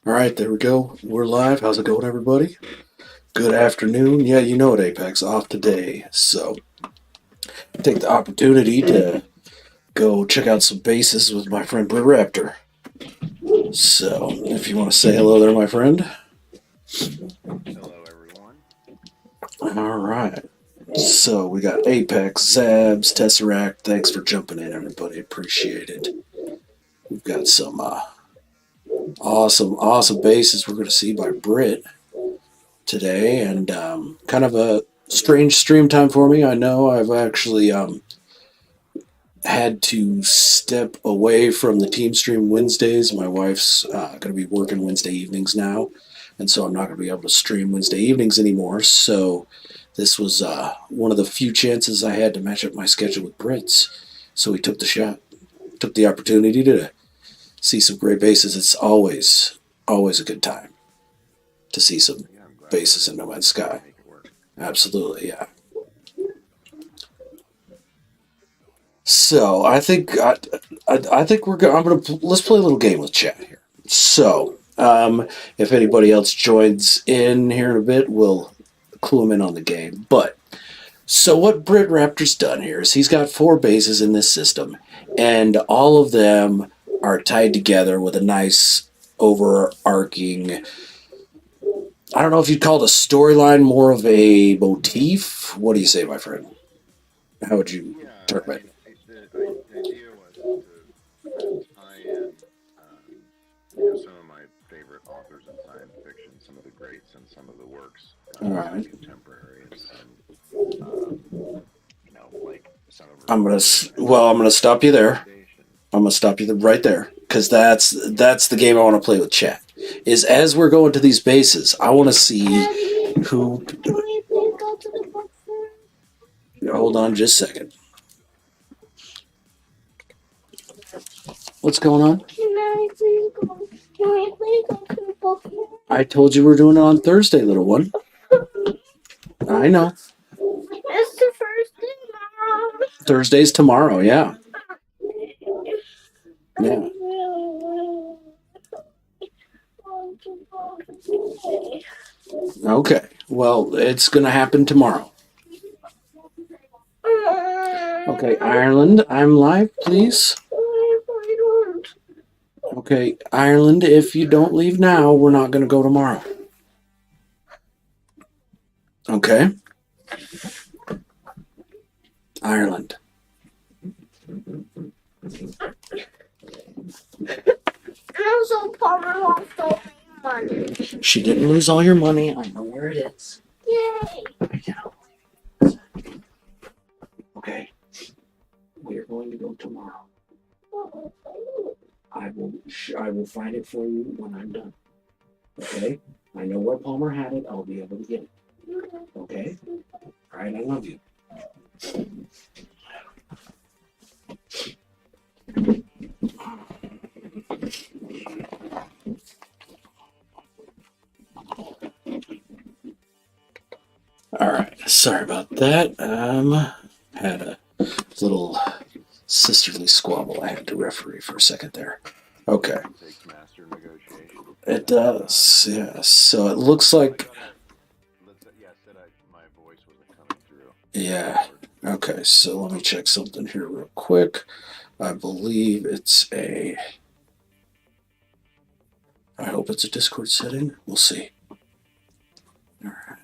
All right, there we go. We're live. How's it going, everybody? Good afternoon. Yeah, you know it, Apex, off today. So take the opportunity to go check out some bases with my friend BritRaptor. So if you want to say hello there, my friend. Hello, everyone. All right. So we got Apex, Zabs, Tesseract. Thanks for jumping in, everybody. Appreciate it. We've got some awesome bases we're going to see by Brit today, and kind of a strange stream time for me. I know I've actually had to step away from the team stream Wednesdays. My wife's going to be working Wednesday evenings now, and so I'm not going to be able to stream Wednesday evenings anymore. So this was one of the few chances I had to match up my schedule with Brits. So we took the shot, took the opportunity to see some great bases. It's always a good time to see some bases in No Man's Sky. Absolutely, yeah. So I think we're going. Let's play a little game with chat here. So if anybody else joins in here in a bit, we'll clue them in on the game. But so what BritRaptor's done here is he's got 4 bases in this system, and all of them are tied together with a nice overarching. I don't know if you'd call it a storyline, more of a motif. What do you say, my friend? How would you interpret it? The idea was to tie in some of my favorite authors in science fiction, some of the greats and some of the works, All right. contemporary, and like some of. I'm gonna stop you there. I'm gonna stop you right there because that's the game I want to play with chat. Is as we're going to these bases, I want to see who. Hold on, just a second. What's going on? I told you we're doing it on Thursday, little one. I know. It's the first day tomorrow. Thursday's tomorrow, yeah. Yeah. Okay. Well, it's going to happen tomorrow. Okay, Ireland, I'm live, please. Okay, Ireland, if you don't leave now, we're not going to go tomorrow. Okay? Ireland. Also, Palmer lost all my money. She didn't lose all your money. I know where it is. Yay! Okay. We are going to go tomorrow. I will find it for you when I'm done. Okay? I know where Palmer had it. I'll be able to get it. Okay? All right, I love you. All right, sorry about that. Had a little sisterly squabble I had to referee for a second there. Okay. It does, yeah. So it looks like. My voice wasn't coming through. Yeah. Okay, so let me check something here real quick. I believe it's a. I hope it's a Discord setting. We'll see. All right.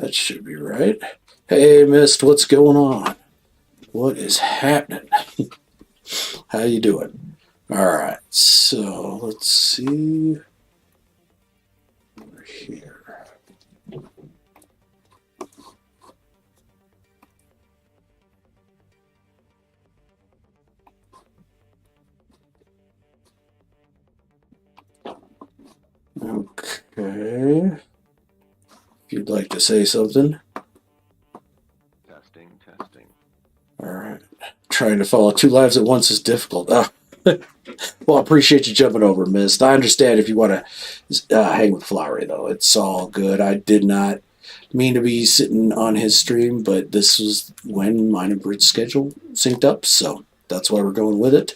That should be right. Hey, Mist, what's going on? What is happening? How you doing? All right, so let's see. Over here. Okay. If you'd like to say something. Testing. All right. Trying to follow two lives at once is difficult. Well, I appreciate you jumping over, Mist. I understand if you want to hang with Flowery, though. It's all good. I did not mean to be sitting on his stream, but this was when mine and Brit's schedule synced up, so that's why we're going with it.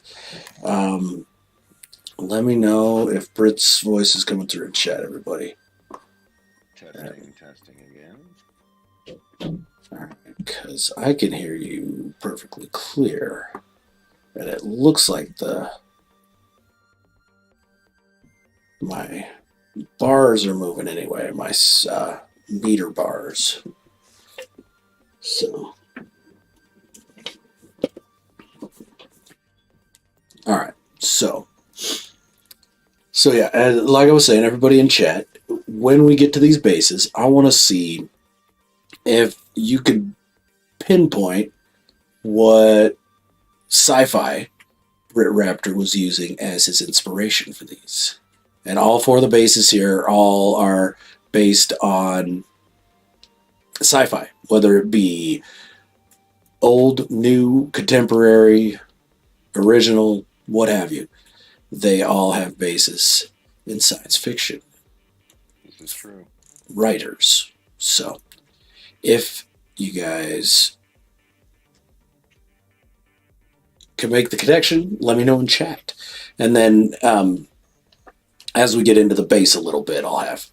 Let me know if Brit's voice is coming through in chat, everybody. Testing again. All right, because I can hear you perfectly clear, and it looks like my bars are moving anyway, my meter bars. So, all right. So yeah, like I was saying, everybody in chat, when we get to these bases, I want to see if you could pinpoint what sci-fi BritRaptor was using as his inspiration for these. And all four of the bases here all are based on sci-fi, whether it be old, new, contemporary, original, what have you. They all have bases in science fiction. This is true. Writers. So, if you guys can make the connection, let me know in chat. And then, as we get into the base a little bit, I'll have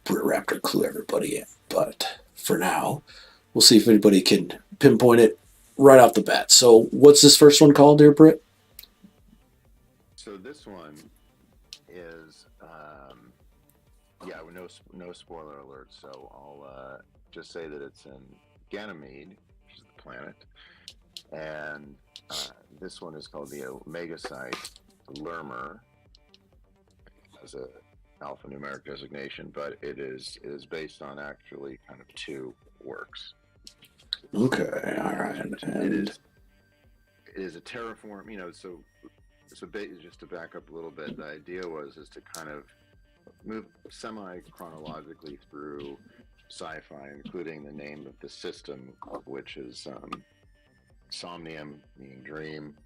BritRaptor clue everybody in. But for now, we'll see if anybody can pinpoint it right off the bat. So, what's this first one called, dear Brit? So this one is, no spoiler alert. So I'll just say that it's in Ganymede, which is the planet, and this one is called the Omega Site Lermer, as a alphanumeric designation, but it is based on actually kind of two works. Okay, all right. It is a terraform. So just to back up a little bit, the idea is to kind of move semi-chronologically through sci-fi, including the name of the system, which is Somnium, meaning dream,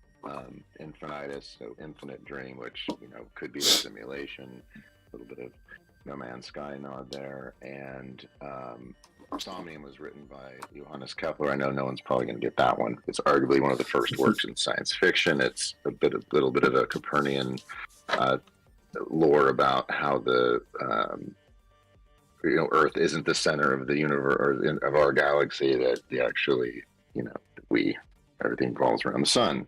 Infinitus, so infinite dream, which could be a simulation, a little bit of No Man's Sky nod there, and Somnium was written by Johannes Kepler. I know no one's probably going to get that one. It's arguably one of the first works in science fiction. It's a little bit of a Copernican lore about how the Earth isn't the center of the universe or of our galaxy. That everything revolves around the sun.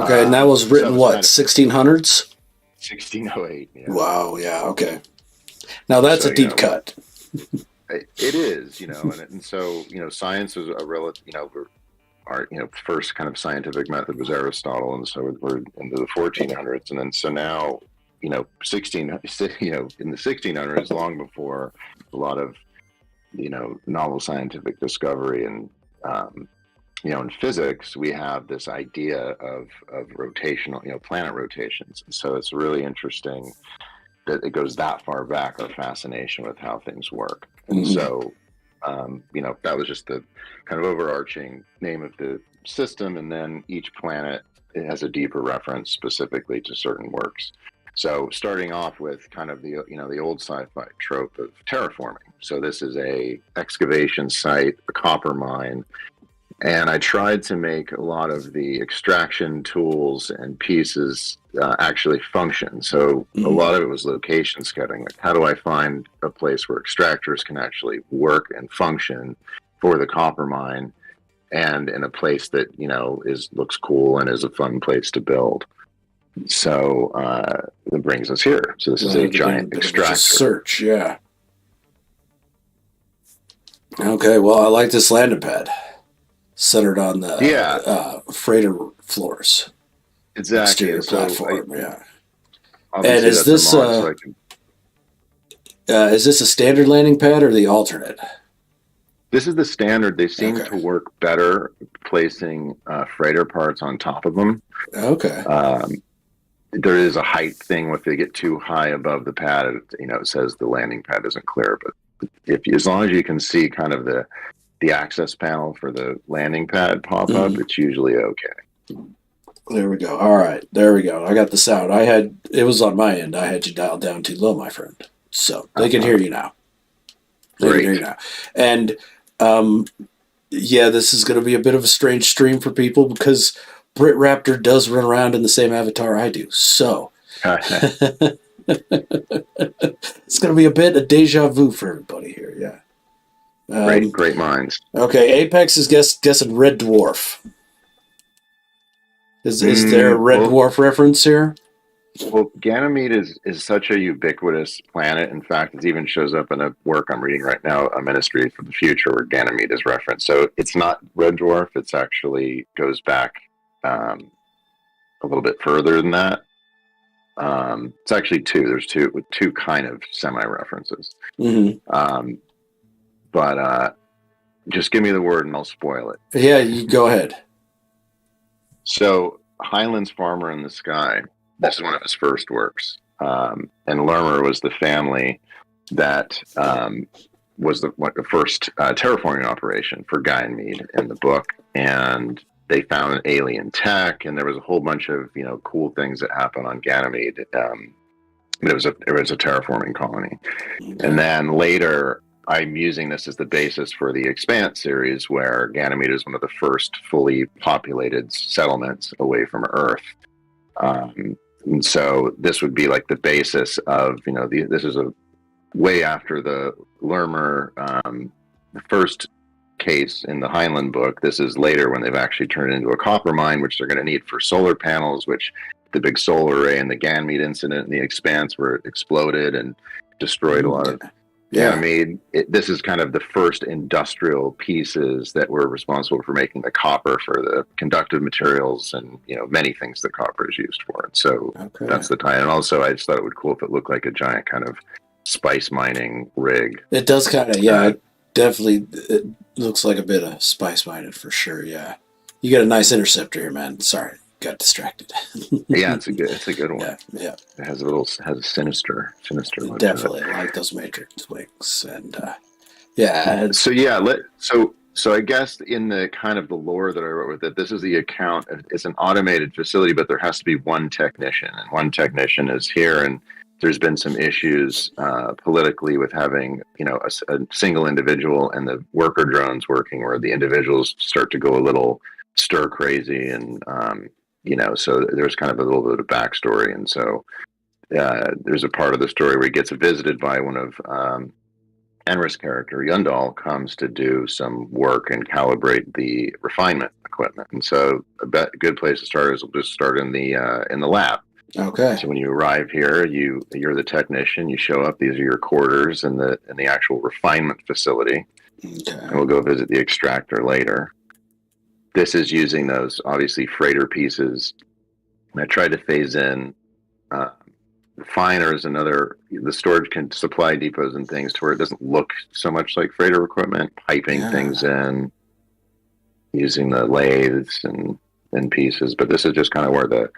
Okay, and that was written, what, 1600s? 1608. Yeah. Wow, yeah, okay. Now that's a deep cut. It is, and so, science is a relative, our, first kind of scientific method was Aristotle, and so we're into the 1400s, and then so now, in the 1600s, long before a lot of, novel scientific discovery and, in physics, we have this idea of rotational, planet rotations. And so it's really interesting that it goes that far back, our fascination with how things work. And so, that was just the kind of overarching name of the system. And then each planet, it has a deeper reference specifically to certain works. So starting off with kind of the old sci-fi trope of terraforming. So this is a excavation site, a copper mine. And I tried to make a lot of the extraction tools and pieces actually function. So a lot of it was location scouting. Like, how do I find a place where extractors can actually work and function for the copper mine, and in a place that looks cool and is a fun place to build. So that brings us here. So this is a giant extractor. Search, yeah. Okay, well, I like this landing pad centered on the Yeah, freighter floors, exactly. exterior And so platform. Yeah. And obviously that's a mod, so I can. is this a standard landing pad or the alternate? This is the standard. They seem Okay. to work better placing freighter parts on top of them. Okay. Um, there is a height thing. If they get too high above the pad, it says the landing pad isn't clear. But as long as you can see kind of the access panel for the landing pad pop up, Mhm. it's usually okay. There we go. All right. There we go. I got the sound. It was on my end. I had you dialed down too low, my friend. So they can hear you now. They can hear you Great. now. And um, yeah, this is going to be a bit of a strange stream for people because BritRaptor does run around in the same avatar I do. So it's going to be a bit of deja vu for everybody here. Yeah. Great minds. Okay. Apex is guessing Red Dwarf. Is there a Red Well, Dwarf reference here? Well, Ganymede is such a ubiquitous planet. In fact, it even shows up in a work I'm reading right now, A Ministry for the Future, where Ganymede is referenced. So it's not red dwarf. It's actually goes back a little bit further than that. It's actually two. There's two kind of semi references. Mm-hmm. But just give me the word and I'll spoil it. Yeah, you go ahead. So Highland's Farmer in the Sky. This is one of his first works. And Lermer was the family that was the first terraforming operation for Ganymede in the book. And they found an alien tech, and there was a whole bunch of cool things that happened on Ganymede. But it was a terraforming colony. Okay. And then later, I'm using this as the basis for the Expanse series, where Ganymede is one of the first fully populated settlements away from Earth. And so this would be like the basis of, this is a way after the Lermer, the first case in the Heinlein book. This is later when they've actually turned it into a copper mine, which they're going to need for solar panels, which the big solar array and the Ganymede incident in the Expanse where it exploded and destroyed a lot of Ganymede. This is kind of the first industrial pieces that were responsible for making the copper for the conductive materials and many things that copper is used for. And so that's the tie. And also, I just thought it would be cool if it looked like a giant kind of spice mining rig. It does kind of, it definitely it looks like a bit of spice mining for sure. Yeah, you got a nice interceptor here, man. Sorry, got distracted. Yeah, it's a good one. Yeah. It has a sinister look. Definitely like those Matrix wings, and yeah. So I guess in the kind of the lore that I wrote with it, this is the account. It's an automated facility, but there has to be one technician, and one technician is here. And there's been some issues politically with having a single individual and the worker drones working, where the individuals start to go a little stir crazy, and so there's kind of a little bit of backstory. And so there's a part of the story where he gets visited by one of Enra's character, Yundal, comes to do some work and calibrate the refinement equipment. And so a good place to start is we'll just start in the lab. Okay. So when you arrive here, you're the technician. You show up. These are your quarters in the actual refinement facility. Okay. And we'll go visit the extractor later. This is using those obviously freighter pieces. And I tried to phase in refiners and the storage supply depots and things to where it doesn't look so much like freighter equipment, piping things in, using the lathes and pieces. But this is just kind of where the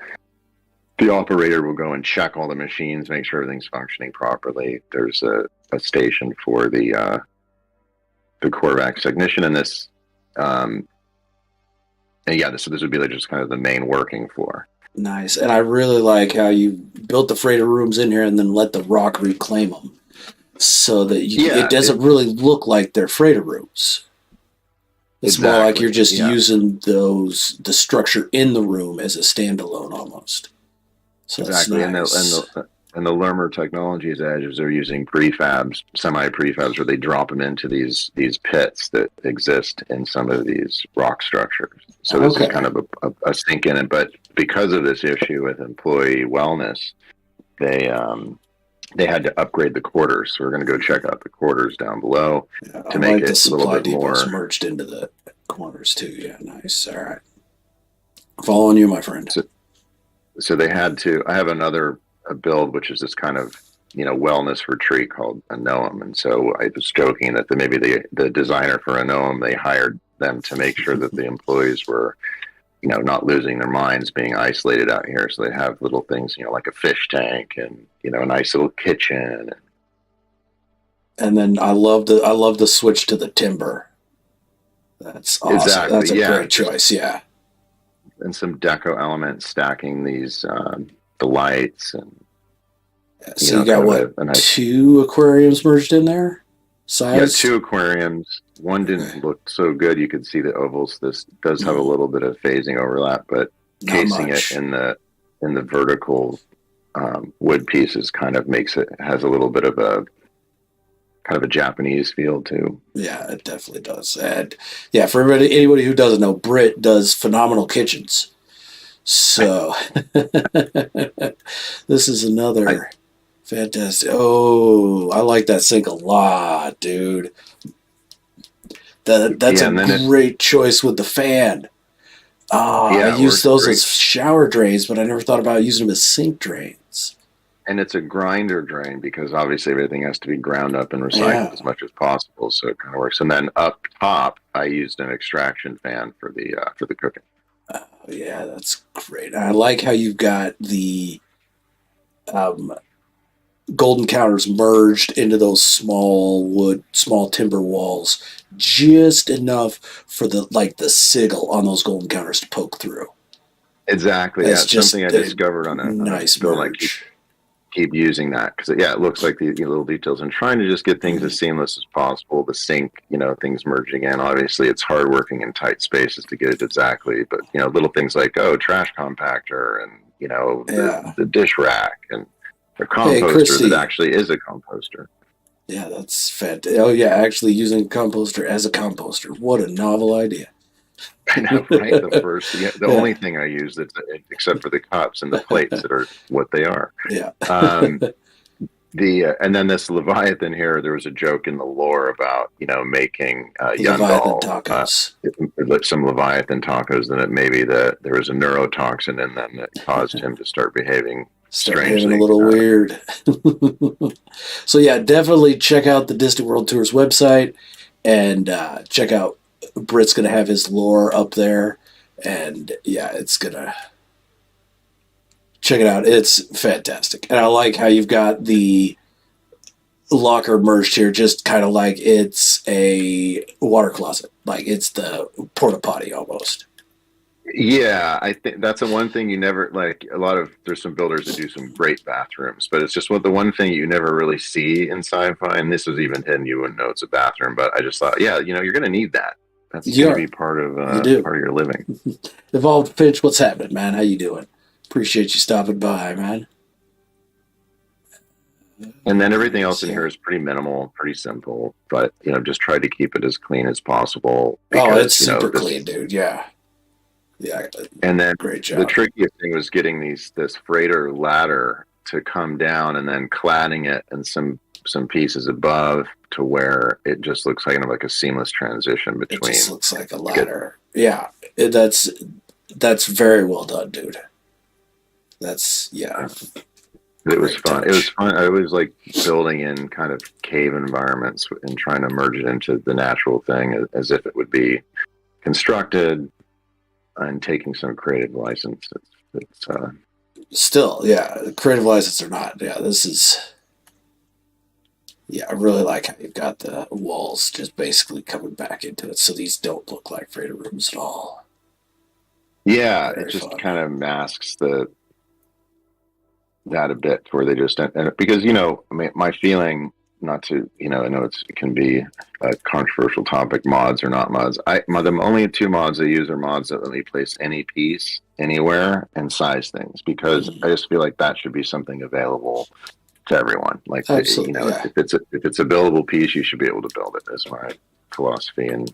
operator will go and check all the machines, make sure everything's functioning properly. There's a station for the Corvax ignition in this. This would be like just kind of the main working floor. Nice. And I really like how you built the freighter rooms in here and then let the rock reclaim them so that it doesn't really look like they're freighter rooms. It's more like you're just using the structure in the room as a standalone almost. So exactly. Nice. And the Lermer Technologies edges are using prefabs, semi-prefabs, where they drop them into these pits that exist in some of these rock structures. So this is kind of a sink in it. But because of this issue with employee wellness, they they had to upgrade the quarters. So we're going to go check out the quarters down below Yeah, I to make like the it a little supply bit depots more. merged into the corners too. Yeah, nice. All right. Following you, my friend. So they had to. I have another build, which is this kind of wellness retreat called a Noam, and so I was joking that maybe the designer for a Noam, they hired them to make sure that the employees were not losing their minds being isolated out here. So they have little things like a fish tank and a nice little kitchen. And then I love the switch to the timber. That's awesome. That's Exactly, a yeah, great choice. Yeah. and some deco elements stacking these the lights and So you got kind of what, a nice. two aquariums merged in there? Yeah, Size? two aquariums. One Okay. didn't look so good. You could see the ovals. This does have a little bit of phasing overlap, but Not casing it much. in the vertical wood pieces kind of has a little bit of a kind of a Japanese feel too. Yeah, it definitely does. And yeah, for anybody who doesn't know, Brit does phenomenal kitchens. So this is I another fantastic. Oh, I like that sink a lot, dude. That's Yeah, a and then great choice with the fan. I it use works those great. as shower drains, but I never thought about using them as sink drains. And it's a grinder drain because obviously everything has to be ground up and recycled Yeah. as much as possible. So it kind of works. And then up top, I used an extraction fan for the cooking. Yeah, that's great. I like how you've got the um, golden counters merged into those small timber walls, just enough for the sigil on those golden counters to poke through. Exactly. Yeah, That's it's something just I a discovered on a nice build. I merge. keep using that because yeah, it looks like the little details and trying to just get things Mhm. as seamless as possible. The sink, things merging in. Obviously, it's hard working in tight spaces to get it exactly, but little things like trash compactor and Yeah. the dish rack and a Hey, composter that Christy. actually is a composter. Yeah, that's fantastic. Oh, yeah, actually using a composter as a composter. What a novel idea. I know, right? The Yeah. only thing I use that's except for the cups and the plates that are what they are. Yeah. Um, and then this Leviathan here, there was a joke in the lore about making Leviathan Yundal tacos. some Leviathan tacos, and that maybe there was a neurotoxin in them that caused him to start behaving Start behaving a strangely. little weird. So yeah, definitely check out the Distant World Tours website and check out Brit's gonna have his lore up there, and yeah, it's gonna check it out. It's fantastic, and I like how you've got the locker merged here, just kind of like it's a water closet, like it's the porta potty almost. Yeah, I think that's the one thing you never like. There's some builders that do some great bathrooms, but it's just the one thing you never really see in sci-fi. And this is even hidden; you wouldn't know it's a bathroom. But I just thought, yeah, you're going to need that. That's You going to are, be part you do. of your living. Evolved Finch, what's happening, man? How you doing? Appreciate you stopping by, man. And then everything else in So, here is pretty minimal, pretty simple. But just try to keep it as clean as possible oh, it's because super this. clean, dude. Yeah, yeah, And then great the job. trickiest thing was getting this freighter ladder to come down and then cladding it and some pieces above to where it just looks like a seamless transition It just between. looks like a ladder. Yeah, that's very well done, dude. That's yeah, It was great fun. It was touch. fun. I always like building in kind of cave environments and trying to merge it into the natural thing as if it would be constructed and taking some creative license. Still, yeah, creative license or not, yeah, this is yeah. I really like how you've got the walls just basically coming back into it, so these don't look like freighter rooms at all. Yeah, it Very just fun. kind of masks that a bit where they just and because I mean, my feeling not to I know it can be a controversial topic, mods or not mods. The only two mods I use are mods that let me place any piece anywhere and size things because Mhm. I just feel like that should be something available to everyone. Like Absolutely, yeah. if it's a buildable piece, you should be able to build it. That's my philosophy, and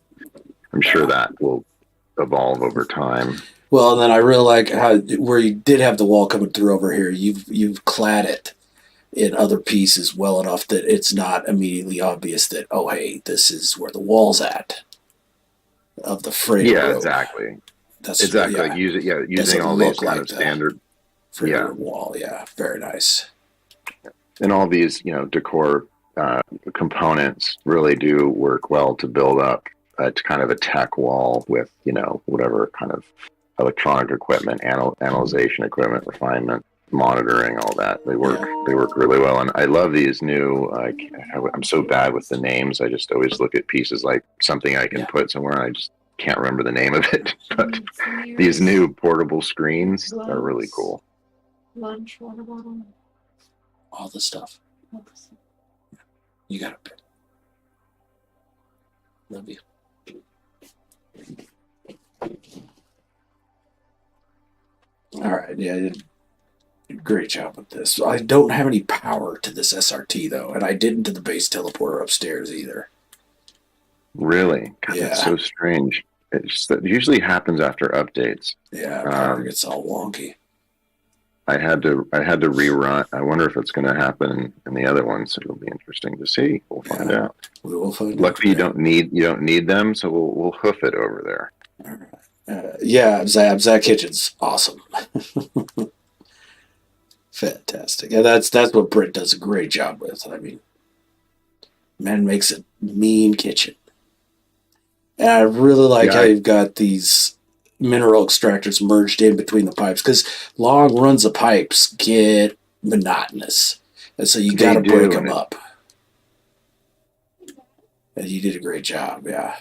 I'm sure Yeah. that will evolve over time. Well, and then I really like how where you did have the wall coming through over here, you've clad it in other pieces well enough that it's not immediately obvious that, oh, hey, this is where the wall's at of the freighter Yeah, room. exactly. That's, Exactly. Like yeah, using doesn't all these look kind like of the standard, freighter yeah, room wall. Yeah, very nice. and all these, decor components really do work well to build up to kind of a tech wall with, whatever kind of electronic equipment, analyzation equipment, refinement, monitoring, all that. They work. Yeah. They work really well, and I love these new. I'm so bad with the names. I just always look at pieces like something I can Yeah. put somewhere, and I just can't remember the name of it. But these new portable screens are really cool. Lunch, water bottle. All the stuff. You got it. Love you. All right. Yeah, you did a great job with this. I don't have any power to this SRT, though, and I didn't to the base teleporter upstairs either. Really? God, Yeah. that's so strange. It usually happens after updates. Yeah, power gets all wonky. I had to rerun. I wonder if it's going to happen in the other ones. It'll be interesting to see. We'll find out. We will find out. Luckily, you don't need them, so we'll hoof it over there. All right. Yeah, Zach Kitchen's awesome. Fantastic. And that's what Brit does a great job with. I mean, man makes a mean kitchen. And I really like how you've got these mineral extractors merged in between the pipes, because long runs of pipes get monotonous. And so you got to break them up. And you did a great job, yeah.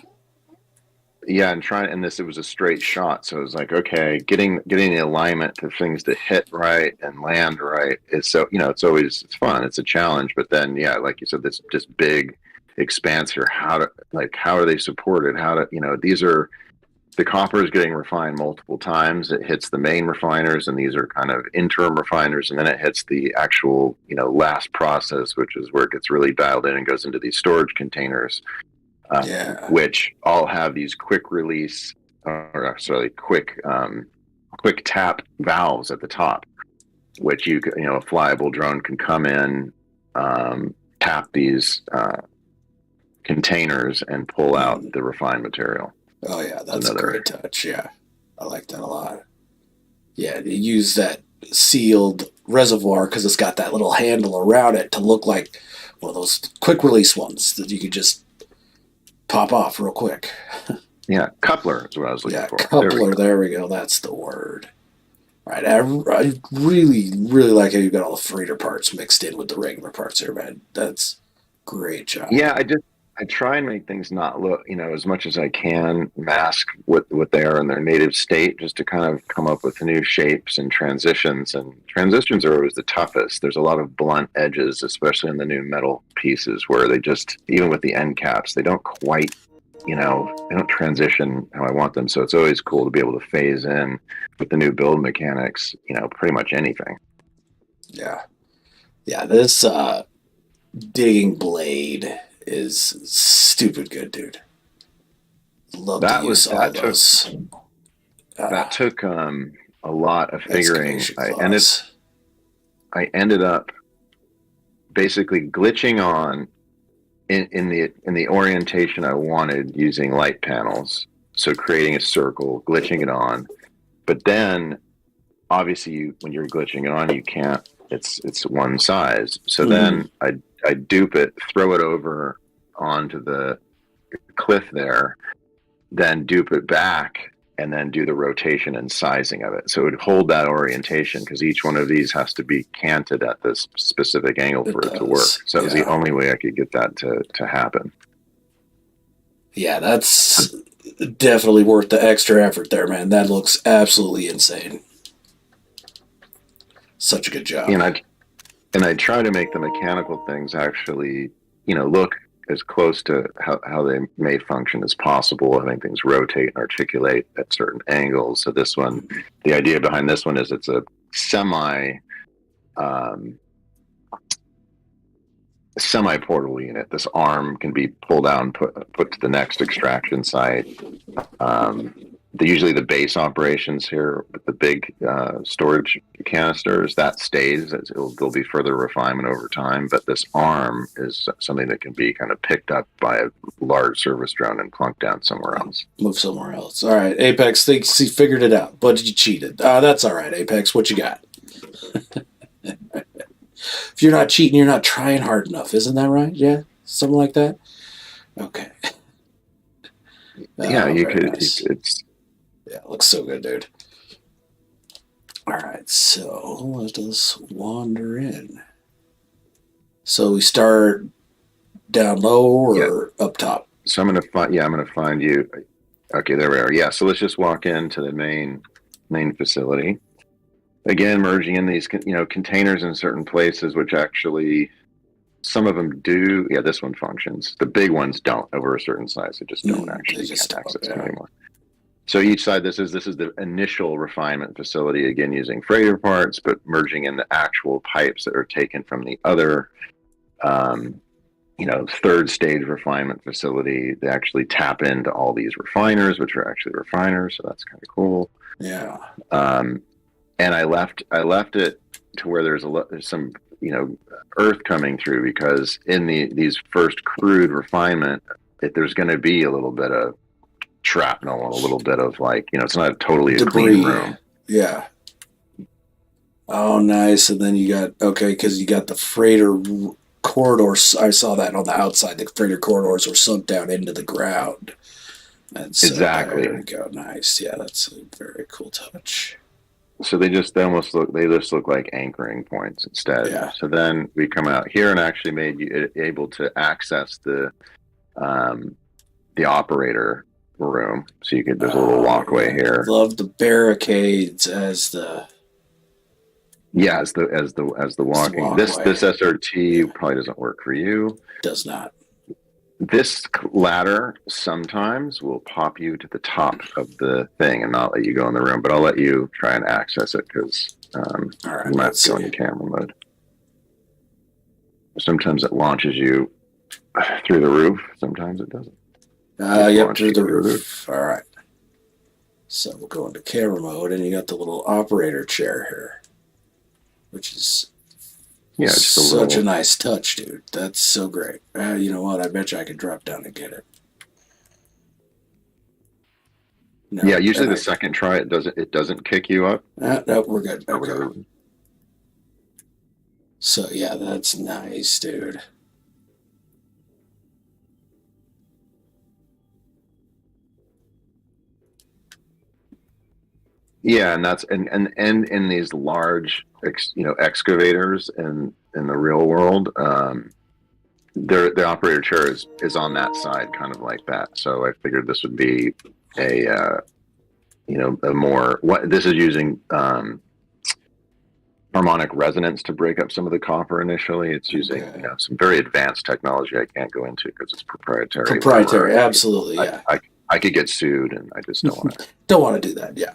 Yeah, and it was a straight shot, so it was like, okay, getting the alignment to things to hit right and land right is so, it's fun, it's a challenge, but then yeah, like you said, this just big expanse here. How are they supported? These are the copper is getting refined multiple times. It hits the main refiners, and these are kind of interim refiners, and then it hits the actual, last process, which is where it gets really dialed in and goes into these storage containers. Which all have these quick release, quick tap valves at the top, which a flyable drone can come in, tap these containers and pull out the refined material. Oh yeah, that's a great touch. Yeah, I like that a lot. Yeah, you use that sealed reservoir because it's got that little handle around it to look like one of those quick release ones that you could just pop off real quick. Yeah, coupler is what I was looking for. Coupler, there we go. That's the word. Right. I really, really like how you got all the freighter parts mixed in with the regular parts here, man. That's great job. Yeah, I try and make things not look, as much as I can, mask what they are in their native state, just to kind of come up with new shapes and transitions. And transitions are always the toughest. There's a lot of blunt edges, especially in the new metal pieces, where they just, even with the end caps, they don't quite, they don't transition how I want them. So it's always cool to be able to phase in with the new build mechanics, pretty much anything. Yeah. Yeah, this digging blade is stupid good, dude. Love to use all those. That took a lot of figuring. I ended up basically glitching on in the orientation I wanted using light panels. So creating a circle, glitching it on, but then obviously when you're glitching it on, you can't. It's one size. So then I dupe it, throw it over onto the cliff there, then dupe it back, and then do the rotation and sizing of it. So it would hold that orientation, because each one of these has to be canted at this specific angle for it to work. So it was the only way I could get that to happen. Yeah, that's definitely worth the extra effort there, man. That looks absolutely insane. Such a good job. And I try to make the mechanical things actually, look as close to how they may function as possible. I think things rotate and articulate at certain angles. So this one, the idea behind this one is it's a semi-portable unit. This arm can be pulled down, put to the next extraction site. usually the base operations here with the big storage canisters, that stays. There'll be further refinement over time, but this arm is something that can be kind of picked up by a large service drone and plunked down somewhere else. Move somewhere else. All right, Apex thinks he figured it out, but you cheated. That's all right, Apex. What you got? If you're not cheating, you're not trying hard enough. Isn't that right? Yeah, something like that. Okay. Yeah, you could. Nice. Yeah, it looks so good, dude. All right, so let us wander in. So we start down low or up top? So I'm gonna find you. Okay, there we are. Yeah, so let's just walk into the main facility. Again, merging in these containers in certain places, which actually some of them do. Yeah, this one functions. The big ones don't. Over a certain size, they just don't actually can't access them anymore. So each side, this is the initial refinement facility, again using freighter parts, but merging in the actual pipes that are taken from the other, third stage refinement facility. They actually tap into all these refiners, which are actually refiners, so that's kind of cool. Yeah. And I left it to where there's some earth coming through, because in these first crude refinement, there's going to be a little bit of shrapnel and a little bit of it's not totally a clean room. Yeah. Oh, nice. And then you got because you got the freighter corridors. I saw that on the outside. The freighter corridors were sunk down into the ground. And so exactly. There we go. Nice. Yeah, that's a very cool touch. So they just look like anchoring points instead. Yeah. So then we come out here and actually made you able to access the operator room. So you could, there's a little walkway here. Love the barricades as the walking. This SRT probably doesn't work for you. Does not. This ladder sometimes will pop you to the top of the thing and not let you go in the room, but I'll let you try and access it because you might have to go into camera mode. Sometimes it launches you through the roof. Sometimes it doesn't. Yep, through the roof. All right. So we'll go into camera mode, and you got the little operator chair here, which is such a nice touch, dude. That's so great. You know what? I bet you I could drop down and get it. No, yeah, usually the second try it doesn't kick you up. No, we're good. Okay. So yeah, that's nice, dude. Yeah, and that's and in these large excavators in the real world, the operator chair is on that side, kind of like that. So I figured this would be a more this is using harmonic resonance to break up some of the copper initially. It's using some very advanced technology I can't go into because it's proprietary. Proprietary, absolutely. Yeah. I could get sued, and I just don't want to. Don't want to do that, yeah.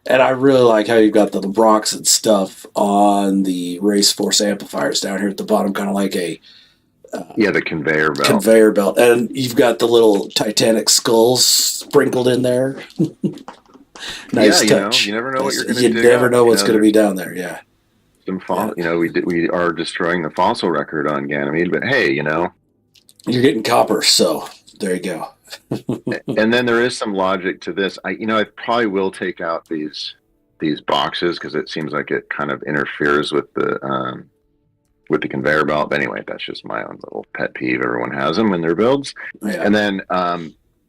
And I really like how you've got the rocks and stuff on the race force amplifiers down here at the bottom, kind of like a the conveyor belt. Conveyor belt, and you've got the little Titanic skulls sprinkled in there. Nice touch. You never know what you're going to do. You never know what's going to be down there. Yeah. Some we are destroying the fossil record on Ganymede, but hey, you're getting copper, so there you go. And then there is some logic to this. I probably will take out these boxes because it seems like it kind of interferes with the conveyor belt. But anyway, that's just my own little pet peeve. Everyone has them in their builds. Yeah. And then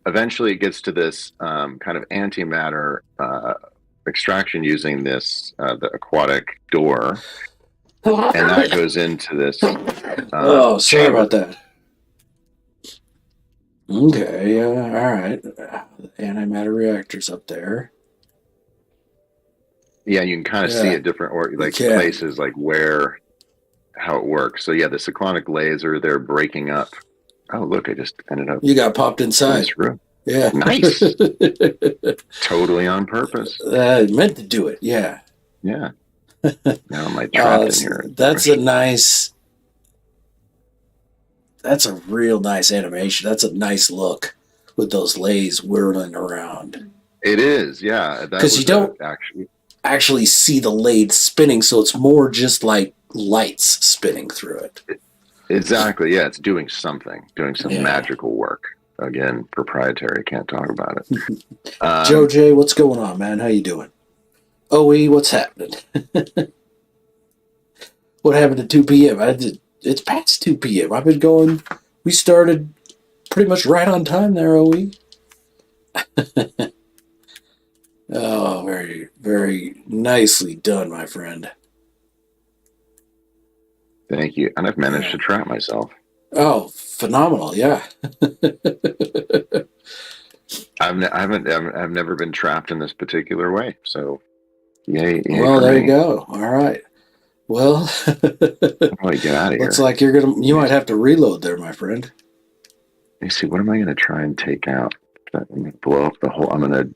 eventually it gets to this kind of antimatter extraction using this the aquatic door, and that goes into this. Sorry chamber. About that. Okay, all right. Antimatter reactors up there. Yeah, you can kind of see it different places, like how it works. So yeah, the cyclonic laser, they're breaking up. Oh, look, I just ended up. You got popped inside. Yeah, nice. Totally on purpose. Meant to do it. Yeah. Yeah. Now am I trapped in here? That's a real nice animation. That's a nice look. with those lathes whirling around. It is, yeah. That 'Cause was you don't actually see the lathe spinning, so it's more just like lights spinning through it. exactly, yeah. It's doing some Yeah. magical work. Again, proprietary. Can't talk about it. Joe J, what's going on, man? How you doing? OE, what's happening? What happened at 2 p.m.? It's past 2 p.m. I've been going. We started pretty much right on time there, OE. Oh, very, very nicely done, my friend. Thank you. And I've managed to trap myself. Oh, phenomenal! Yeah. I've never been trapped in this particular way. So, yay Well, for there me. you go. All right. Well, How do I get out of here? looks like you might have to reload there, my friend. Let me see. What am I going to try and take out? I'm going to blow up the whole. I'm going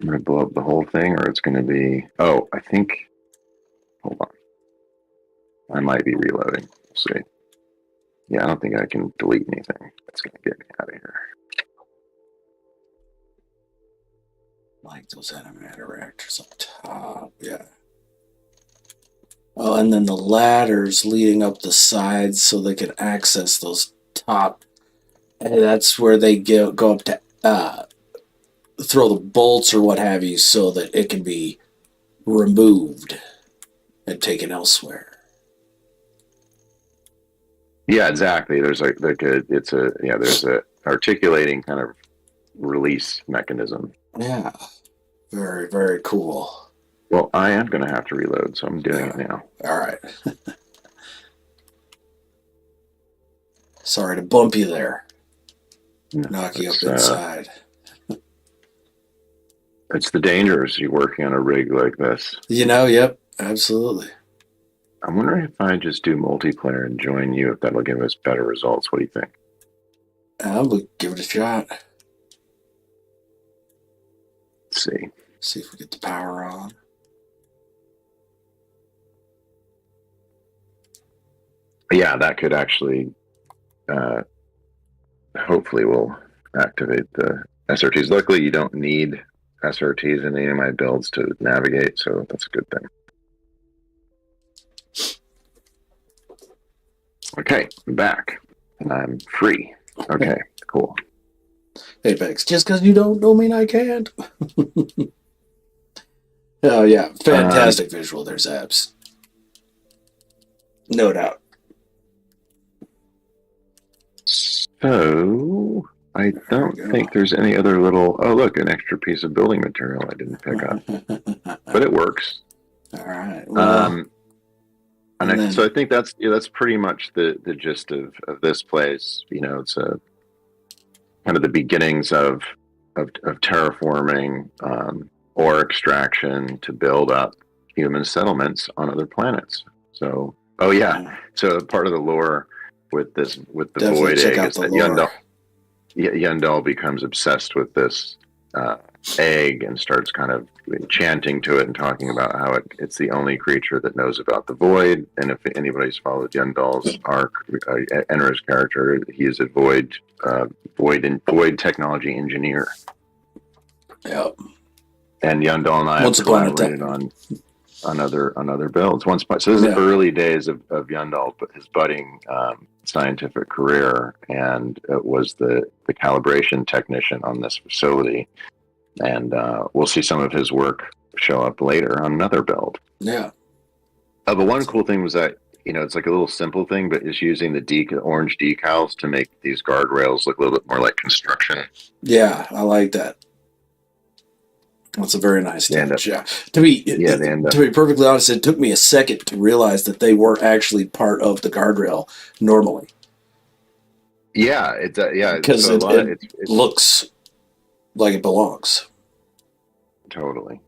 to blow up the whole thing, or it's going to be. Oh, I think. Hold on. I might be reloading. We'll see. Yeah, I don't think I can delete anything. That's going to get me out of here. Like those animated reactors up top, yeah. Oh, and then the ladders leading up the sides so they can access those top. And that's where they go up to throw the bolts or what have you so that it can be removed and taken elsewhere. Yeah, exactly. There's there's a articulating kind of release mechanism. Yeah, very, very cool. Well, I am going to have to reload, so I'm doing it now. All right. Sorry to bump you there. Knock you up inside. It's the dangers you working on a rig like this. Yep, absolutely. I'm wondering if I just do multiplayer and join you, if that'll give us better results. What do you think? We'll give it a shot. Let's see. See if we get the power on. Yeah, that could actually, hopefully will activate the SRTs. Luckily, you don't need SRTs in any of my builds to navigate, so that's a good thing. Okay, I'm back, and I'm free. Okay, cool. Hey, Bex, just because you don't mean I can't. Oh, yeah, fantastic visual. There's abs. No doubt. So, I don't think there's any other little... Oh, look, an extra piece of building material I didn't pick up. But it works. All right. Well, so I think that's pretty much the gist of this place. It's a kind of the beginnings of terraforming ore extraction to build up human settlements on other planets. So, so part of the lore with the void egg is that Yundal becomes obsessed with this egg and starts kind of chanting to it and talking about how it's the only creature that knows about the void. And if anybody's followed Yundal's arc, Enra's character, he is a void technology engineer. Yep. And Yundal and I have collaborated on other builds. So this is the early days of Yundal, but his budding scientific career, and it was the calibration technician on this facility. And we'll see some of his work show up later on another build. Yeah. But one cool thing was that, it's like a little simple thing, but it's using the orange decals to make these guardrails look a little bit more like construction. Yeah, I like that. That's a very nice touch. Yeah. To be perfectly honest, it took me a second to realize that they weren't actually part of the guardrail normally. Yeah, because it looks like it belongs. Totally.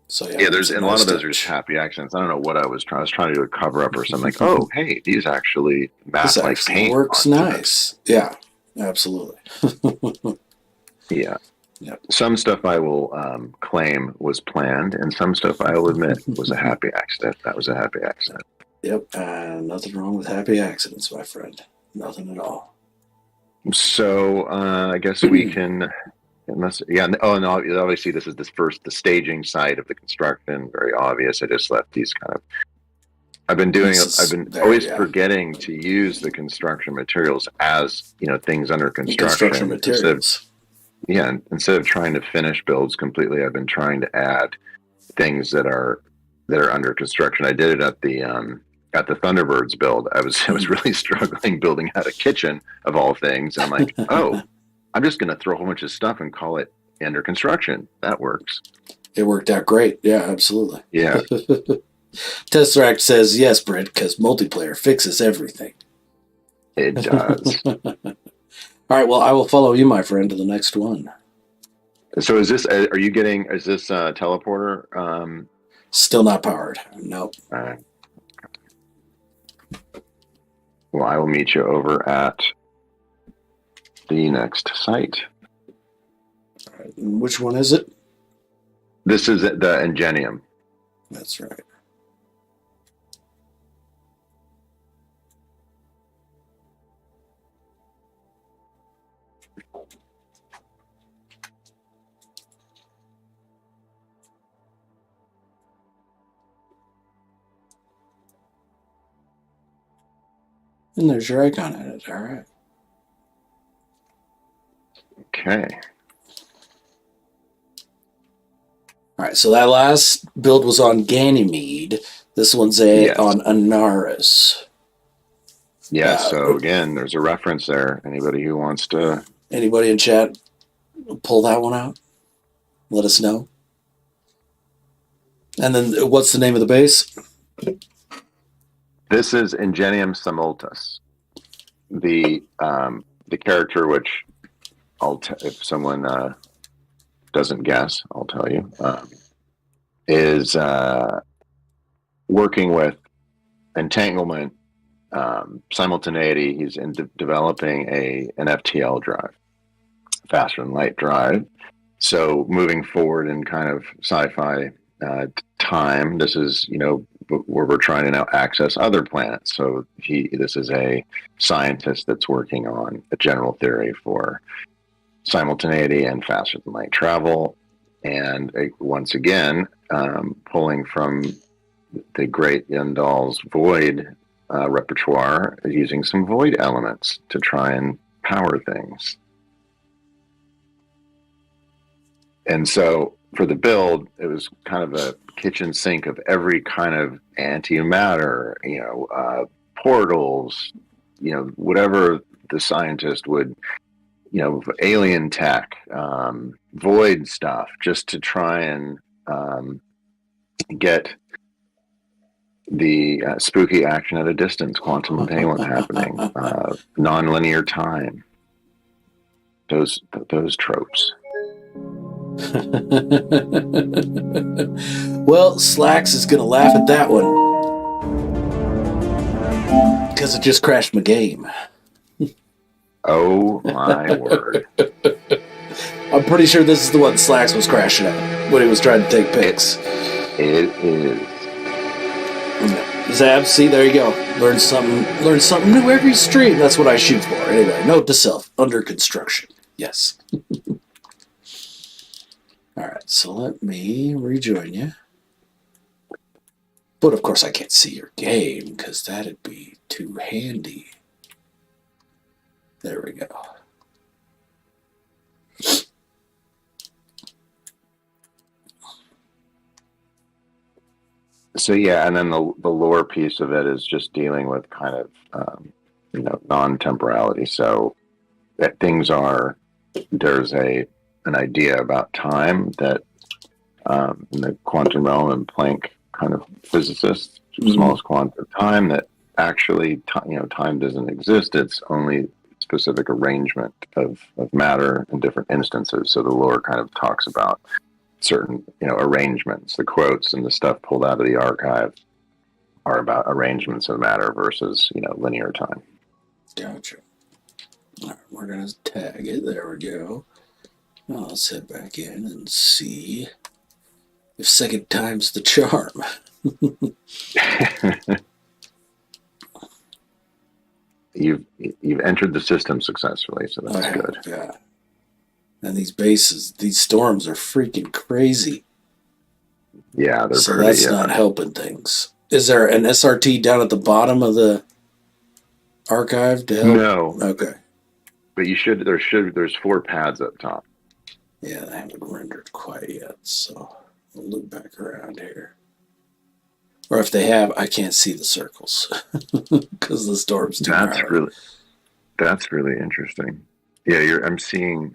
So there's a lot of those are just happy accidents. I don't know what I was trying. I was trying to do a cover up or something. Like, oh, hey, these actually match like paint. Works nice. Yeah, absolutely. Yeah. Yep. Some stuff I will claim was planned, and some stuff I will admit was a happy accident. That was a happy accident. Yep. Nothing wrong with happy accidents, my friend. Nothing at all. So I guess we can, unless, yeah. Oh, no, obviously this is the staging site of the construction. Very obvious. I just left these kind of. I've Pieces been there, always yeah. forgetting to use the construction materials as, things under Construction construction materials. instead of trying to finish builds completely. I've been trying to add things that are under construction. I did it at the Thunderbirds build. I was really struggling building out a kitchen of all things, and I'm like, oh, I'm just going to throw a whole bunch of stuff and call it under construction. That works. It worked out great. Yeah, absolutely. Yeah, Tesseract says yes, Brit, because multiplayer fixes everything. it does. All right, well, I will follow you, my friend, to the next one. So is this? Are you getting? Is this teleporter? Still not powered. Nope. Well, I will meet you over at the next site. All right, which one is it? This is the Ingenium. That's right. And there's your icon in it. All right. Okay. All right, so that last build was on Ganymede. This one's Yes. on Anaris. Yeah, so again, there's a reference there. Anybody who wants to... Anybody in chat pull that one out? Let us know. And then what's the name of the base? This is Ingenium Simultus. The character, which if someone doesn't guess, I'll tell you, is working with entanglement, simultaneity. He's developing an FTL drive, faster than light drive. So moving forward in kind of sci-fi time, this is where we're trying to now access other planets. So this is a scientist that's working on a general theory for simultaneity and faster than light travel, and once again pulling from the great Yandal's Void repertoire, using some Void elements to try and power things. And so for the build, it was kind of a kitchen sink of every kind of antimatter, portals, whatever the scientist would, alien tech, void stuff, just to try and get the spooky action at a distance, quantum entanglement happening, non-linear time, those tropes. Well, Slacks is going to laugh at that one because it just crashed my game. Oh my word. I'm pretty sure this is the one Slacks was crashing at when he was trying to take pics. It is. Zab, see, there you go. Learn something new every stream. That's what I shoot for. Anyway, note to self, under construction. Yes. All right, so let me rejoin you. But of course I can't see your game because that'd be too handy. There we go. So yeah, and then the lore piece of it is just dealing with kind of non-temporality. So that there's an idea about time that in the quantum realm and Planck kind of physicists, smallest quantum of time, that actually time doesn't exist. It's only specific arrangement of matter in different instances. So the lore kind of talks about certain arrangements. The quotes and the stuff pulled out of the archive are about arrangements of matter versus linear time. Gotcha. All right, we're gonna tag it. There we go. Now let's head back in and see if second time's the charm. you've entered the system successfully, so that's good. Yeah. And these storms are freaking crazy. Yeah, they're So pretty. that's not helping things. Is there an SRT down at the bottom of the archive to help? No, Okay. but there's 4 pads up top. Yeah, they haven't rendered quite yet, so we'll loop back around here. Or if they have, I can't see the circles because the storm's too gnarly. That's really interesting. Yeah, I'm seeing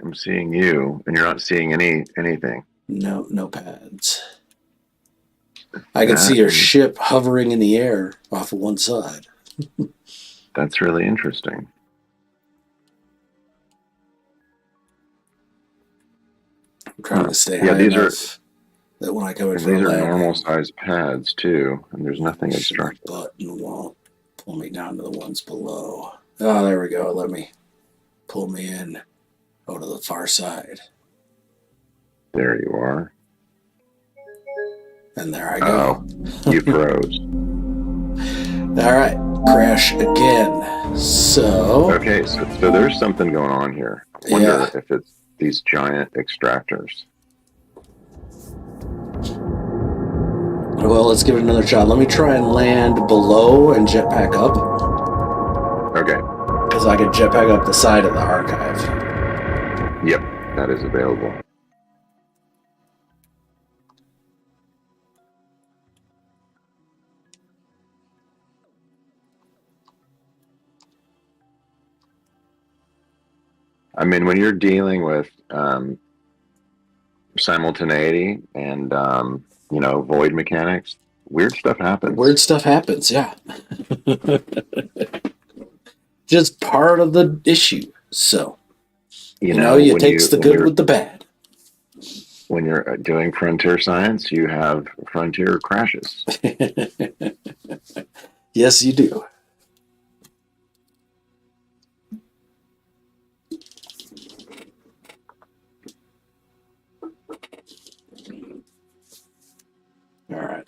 you, and you're not seeing anything. No pads. I can see your ship hovering in the air off of one side. That's really interesting. I'm trying to stay high enough that when I come in for these a are landing, normal size pads too, and there's nothing obstructing. Button won't pull me down to the ones below. Oh, there we go. Let me pull me in. Go to the far side. There you are. And there I go. You froze. All right, crash again. So okay, so there's something going on here. I wonder if it's these giant extractors. Well, let's give it another shot. Let me try and land below and jetpack up. Okay. Because I can jetpack up the side of the archive. Yep, that is available. I mean, when you're dealing with simultaneity and void mechanics, weird stuff happens. Weird stuff happens, yeah. Just part of the issue. So, you takes the good with the bad. When you're doing frontier science, you have frontier crashes. Yes, you do. All right.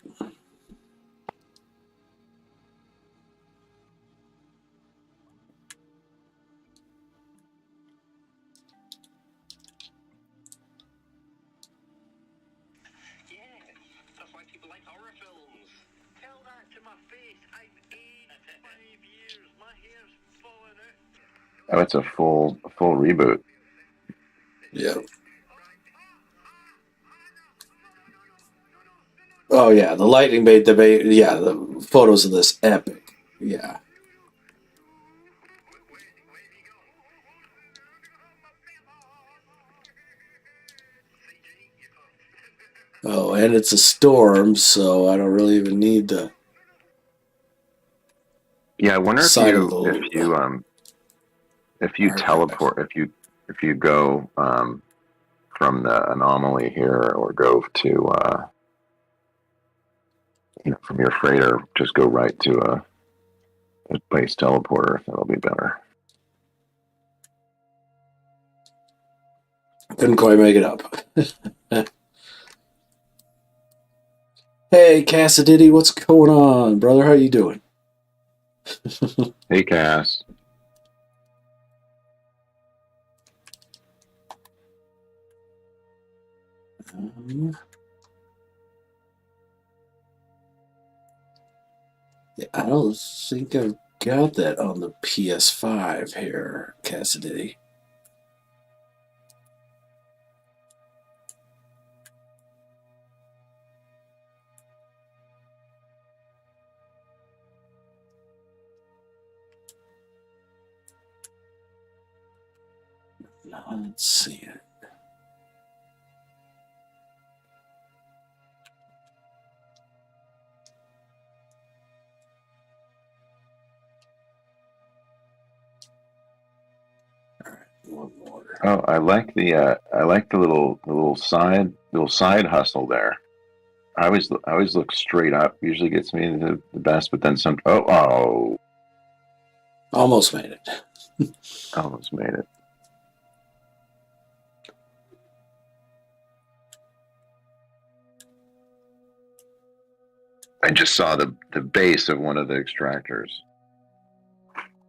Oh, it's a full reboot. Yeah. Oh yeah, the lightning made the photos of this epic. Yeah. Oh, and it's a storm, so I don't really even need the. Yeah, I wonder if you teleport, if you go from the anomaly here, or go to from your freighter, just go right to a base teleporter. If that'll be better. Couldn't quite make it up. Hey, Cassidy, what's going on, brother? How you doing? Hey, Cass. Yeah, I don't think I've got that on the PS5 here, Cassidy. No, let's see it. One more. Oh, I like the little side hustle there. I always look straight up. Usually gets me the best, but then some. Oh, almost made it. Almost made it. I just saw the base of one of the extractors.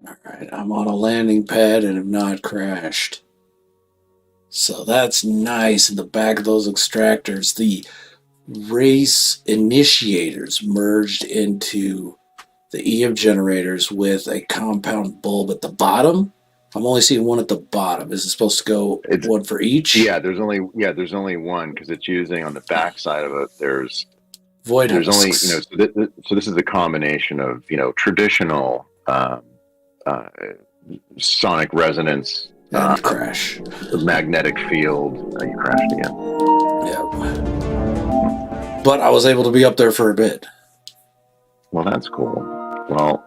All right, I'm on a landing pad and have not crashed. So that's nice. In the back of those extractors, the race initiators merged into the EM generators with a compound bulb at the bottom. I'm only seeing one at the bottom. Is it supposed to go It's one for each? there's only one because it's using on the back side of it. Void There's only husks so this is a combination of traditional uh, sonic resonance, and crash. magnetic field. You crashed again. Yeah. But I was able to be up there for a bit. Well, that's cool. Well,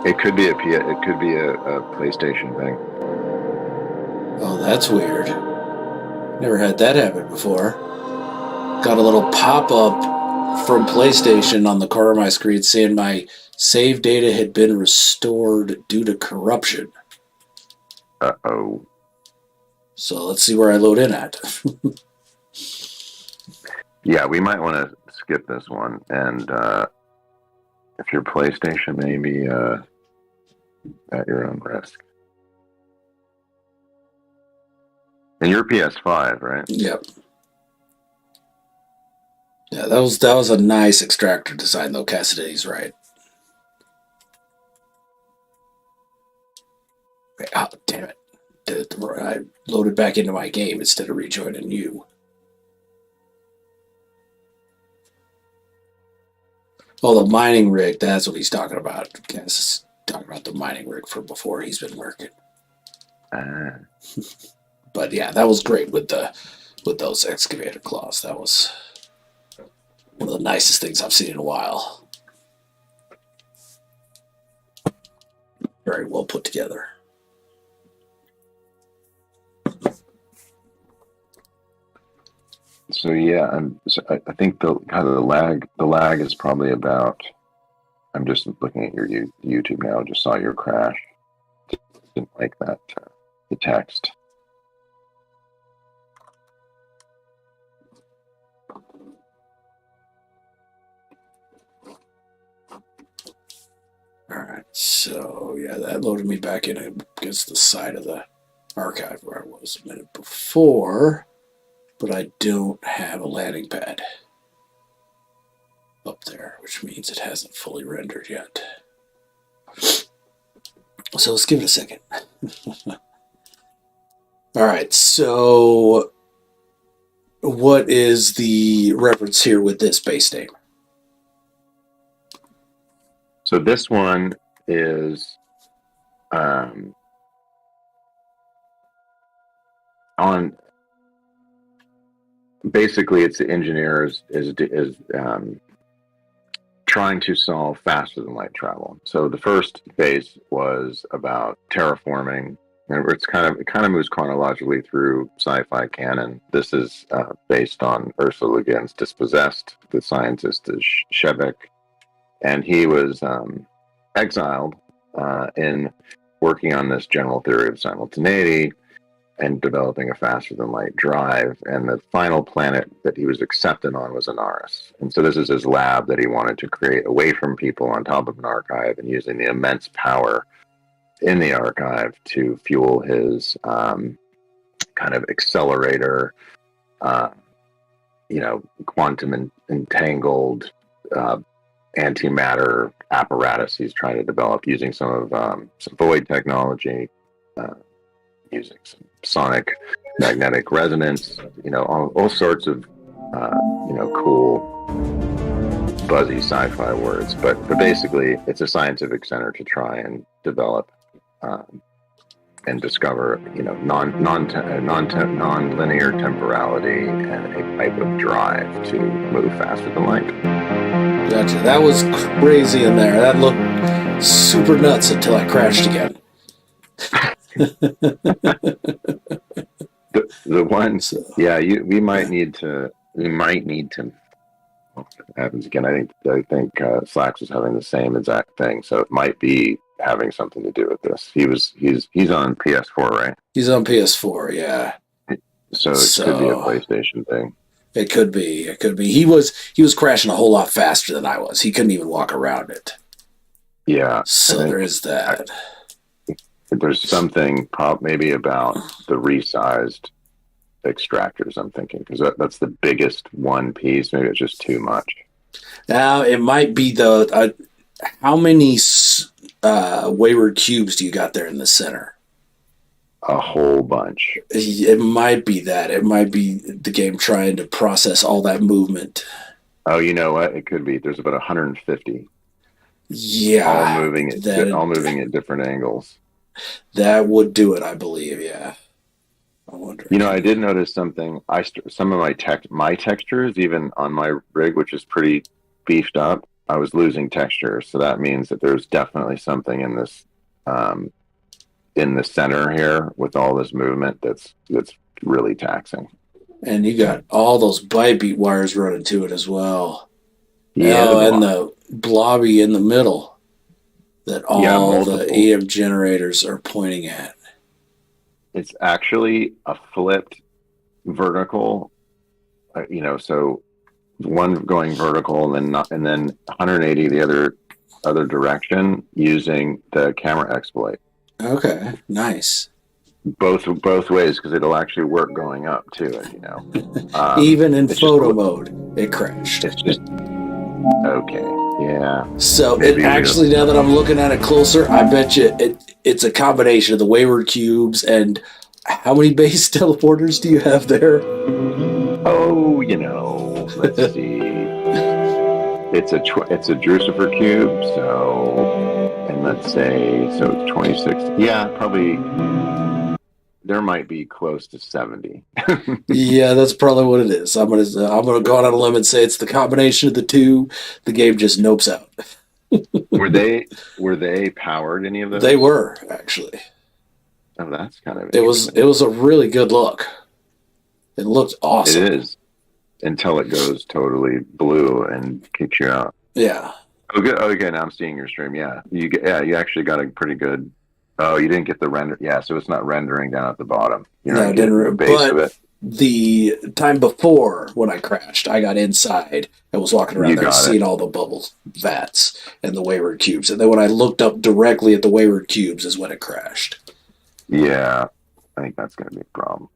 it could be a PlayStation thing. Oh, that's weird. Never had that happen before. Got a little pop-up from PlayStation on the corner of my screen saying my save data had been restored due to corruption. Oh. So let's see where I load in at. Yeah, we might want to skip this one, and if your PlayStation, maybe at your own risk. And your PS5, right? Yep. Yeah, that was a nice extractor design though. Cassidy's right. Oh, damn it. I loaded back into my game instead of rejoining you. Oh, the mining rig. That's what he's talking about. Cass is talking about the mining rig from before he's been working. But yeah, that was great with those excavator claws. That was one of the nicest things I've seen in a while. Very well put together. So yeah, I think the lag is probably about. I'm just looking at your YouTube now. Just saw your crash. Didn't like that the text. All right, so yeah, that loaded me back in against the side of the archive where I was a minute before, but I don't have a landing pad up there, which means it hasn't fully rendered yet. So let's give it a second. All right, so what is the reference here with this base name? So this one is on basically it's the engineer is trying to solve faster than light travel. So the first phase was about terraforming, and it kind of moves chronologically through sci-fi canon. This is based on Ursula Le Guin's Dispossessed. The scientist is Shevek, and he was exiled in working on this general theory of simultaneity and developing a faster than light drive. And the final planet that he was accepted on was Anaris. And so this is his lab that he wanted to create away from people on top of an archive, and using the immense power in the archive to fuel his kind of accelerator, quantum entangled antimatter apparatus he's trying to develop using some void technology, using some sonic magnetic resonance, all sorts of cool buzzy sci-fi words, but basically it's a scientific center to try and develop and discover non-linear temporality and a type of drive to move faster than light. Gotcha. That was crazy in there. That looked super nuts until I crashed again. the one, yeah, we might need to. Well, if it happens again, I think Slacks was having the same exact thing, so it might be having something to do with this. He's on PS4, right? He's on PS4, yeah. So it could be a PlayStation thing. It could be. He was crashing a whole lot faster than I was. He couldn't even walk around it. Yeah, I So there think is that. there's something maybe about the resized extractors. I'm thinking because that's the biggest one piece. Maybe it's just too much. Now it might be the how many wayward cubes do you got there in the center? A whole bunch. It might be that. It might be the game trying to process all that movement. Oh, you know what? It could be. There's about 150, Yeah, all moving at different angles. that would do it, I believe. Yeah. I wonder. You know, I did notice something. Some of my textures, even on my rig, which is pretty beefed up, I was losing texture. So that means that there's definitely something in the center here with all this movement that's really taxing. And you got all those bite beat wires running to it as well. Yeah, Oh, and the blobby in the middle that all the multiple. EM generators are pointing at. It's actually a flipped vertical. So one going vertical and then 180 the other direction using the camera exploit. Okay, nice. Both ways because it'll actually work going up too. Even in photo mode, it crashed. It's just okay. Yeah. So it actually, now that I'm looking at it closer, I bet you it's a combination of the wayward cubes and how many base teleporters do you have there? Oh, let's see. It's a Drucifer cube, and let's say it's 26. Yeah, probably. There might be close to 70. Yeah, that's probably what it is. I'm gonna go out on a limb and say it's the combination of the two. The game just nopes out. Were they powered, any of those? They were, actually. Oh, that's kind of it was a really good look. It looked awesome. It is until it goes totally blue and kicks you out. Yeah. Oh, good. Oh, okay. Now I'm seeing your stream. Yeah, you actually got a pretty good. Oh, you didn't get the render. Yeah, so it's not rendering down at the bottom. You're not getting the base of it. The time before when I crashed, I got inside and was walking around there seeing all the bubble vats and the wayward cubes. And then when I looked up directly at the wayward cubes is when it crashed. Yeah, I think that's going to be a problem.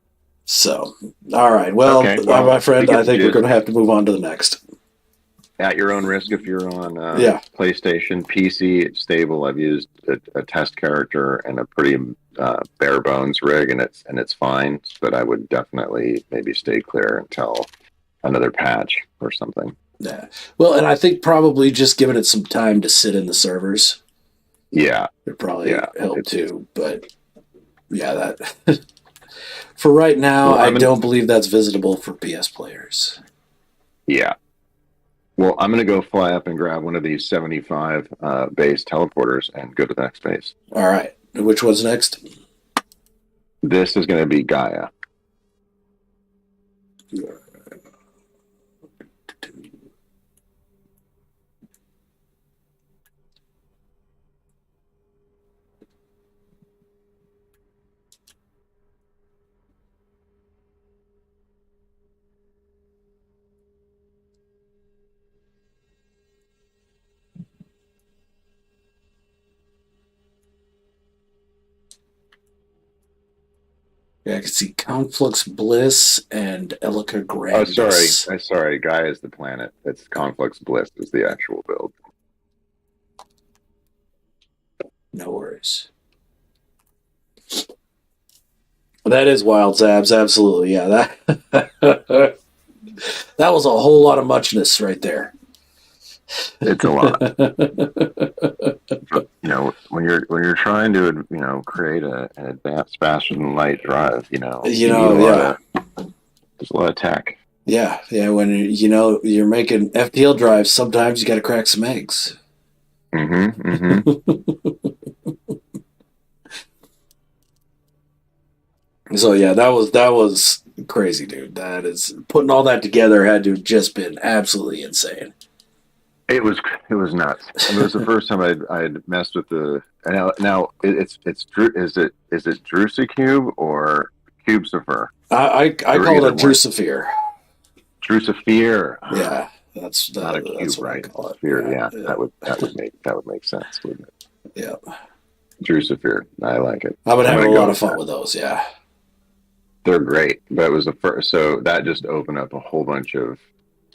So, all right. Well, my friend, I think we're going to have to move on to the next. At your own risk, if you're on PlayStation, PC, it's stable. I've used a test character and a pretty bare bones rig, and it's fine. But I would definitely maybe stay clear until another patch or something. Yeah. Well, and I think probably just giving it some time to sit in the servers. Yeah, it probably helped too. But yeah, that for right now, I don't believe that's visitable for PS players. Yeah. Well, I'm going to go fly up and grab one of these 75 base teleporters and go to the next base. All right. Which one's next? This is going to be Gaia. Yeah, I can see Conflux Bliss and Elica Grandis. Oh, sorry. Gaia is the planet. It's Conflux Bliss is the actual build. No worries. That is wild, Zabs. Absolutely. Yeah, that was a whole lot of muchness right there. It's a lot. But, when you're trying to create an advanced faster than light drive, there's a lot of tech. Yeah. When you're making FPL drives, sometimes you got to crack some eggs. So yeah, that was crazy, dude. That is putting all that together had to have just been absolutely insane. It was nuts. It was the first time I'd messed with the. Now is it Drusicube or Cubesifer? I call it a Drucifer. Drucifer. Yeah. That's Not a that's cube, what I right? call it. Sphere. Yeah, Yeah. that would make sense, wouldn't it? Yeah. True sphere. I like it. I've been I'm having gonna a go lot of with fun that. with those. Yeah. They're great, but it was the first. So that just opened up a whole bunch of,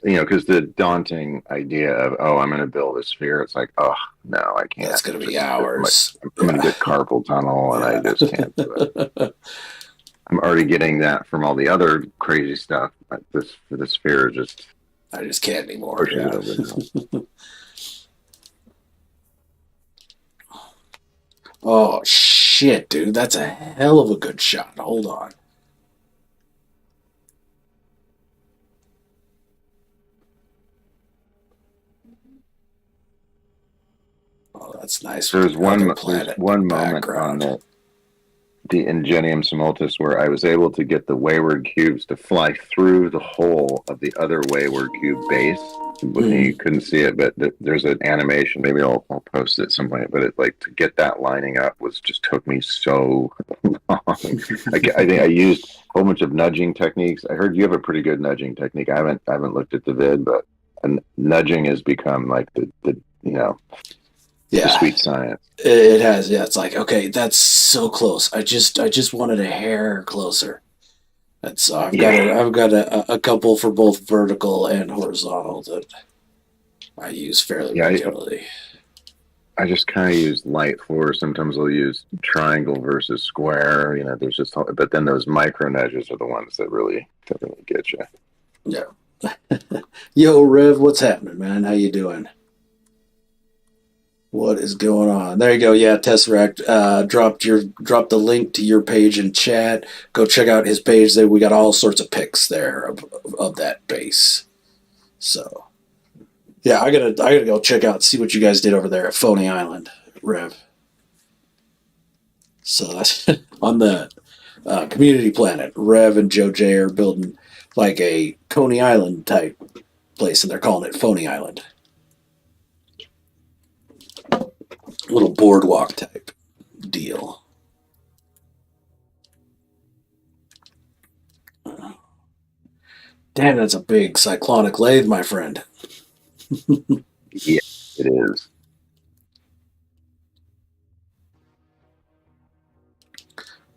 because the daunting idea of, oh, I'm going to build a sphere. It's like, oh no, I That's can't. gonna It's be just hours. I'm going to Yeah. get carpal tunnel, and I Yeah. just can't do it. I'm already getting that from all the other crazy stuff. But the sphere just I just can't anymore. pushes it Yeah. over the top. Oh shit, dude, that's a hell of a good shot. Hold on. Oh, that's nice with the other There's planet one moment on background. the Ingenium Simultus where I was able to get the wayward cubes to fly through the hole of the other wayward cube base. You couldn't see it, but there's an animation. Maybe I'll post it somewhere. But it, like, to get that lining up was just took me so long. I think I used a whole bunch of nudging techniques. I heard you have a pretty good nudging technique. I haven't looked at the vid, but nudging has become like the Yeah, sweet science. it has. Yeah, it's like, okay, that's so close. I just wanted a hair closer. That's Yeah. I've got a couple for both vertical and horizontal that I use fairly Yeah, regularly. I just kind of use light floors. Sometimes I'll use triangle versus square. There's just, but then those micro nudges are the ones that really get you. Yeah. Yo, Rev, what's happening, man? How you doing? What is going on? There you go. Yeah, Tesseract dropped the link to your page in chat. Go check out his page. There, we got all sorts of pics there of that base. So yeah, I gotta go check out see what you guys did over there at Phony Island, Rev. So that's on the community planet. Rev and Joe J are building like a Coney Island type place, and they're calling it Phony Island. Little boardwalk type deal. Damn, that's a big cyclonic lathe, my friend. Yeah, it is.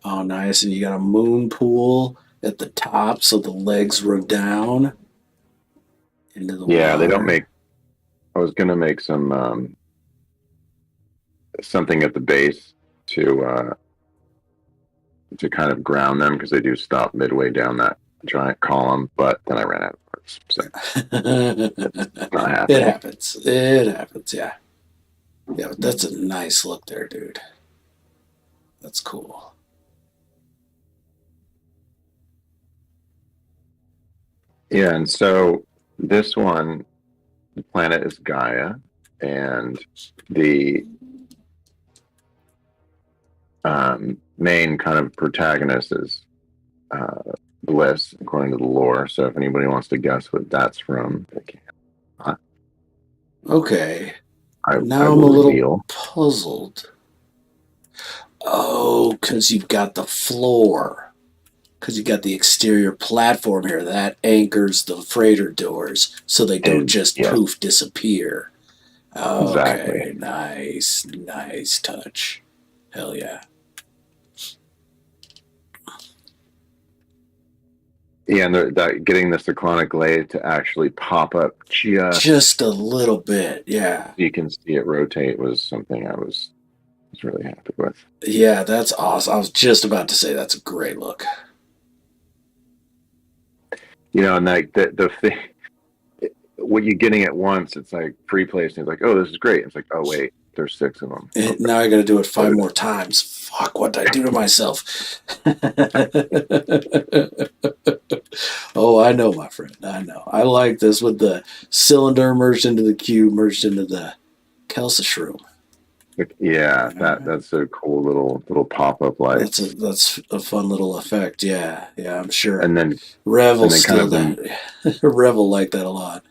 Oh, nice. And you got a moon pool at the top, so the legs roll down into the Yeah, they don't water. make. I was gonna make something at the base to kind of ground them because they do stop midway down that giant column, but then I ran out of parts, so it's not It happening. happens. It happens, yeah. Yeah, but that's a nice look there, dude. That's cool. Yeah, and so this one, the planet is Gaia, and the main kind of protagonist is Bliss, according to the lore. So if anybody wants to guess what that's from, they can. Okay. I Now I'm a will little reveal. puzzled. Oh, because you've got the floor. Because you got the exterior platform here that anchors the freighter doors so they don't And just yeah, poof disappear. exactly. Okay, nice touch. Hell yeah. Yeah, and that getting the cyclonic lathe to actually pop up Just a little bit, yeah. you can see it rotate was something I was really happy with. Yeah, that's awesome. I was just about to say that's a great look. And like the thing, when you're getting it once, it's like pre-placed, and it's like, oh, this is great. It's like, oh wait, there's 6 of them. Okay. Now I got to do it 5 more times. Fuck, what did I do to myself? Oh, I know, my friend. I know. I like this with the cylinder merged into the cube, merged into the Kelsa shroom. Yeah, that's a cool little pop-up light. That's a fun little effect. Yeah, I'm sure. And then Rev will kind steal of that. Rev will like that a lot.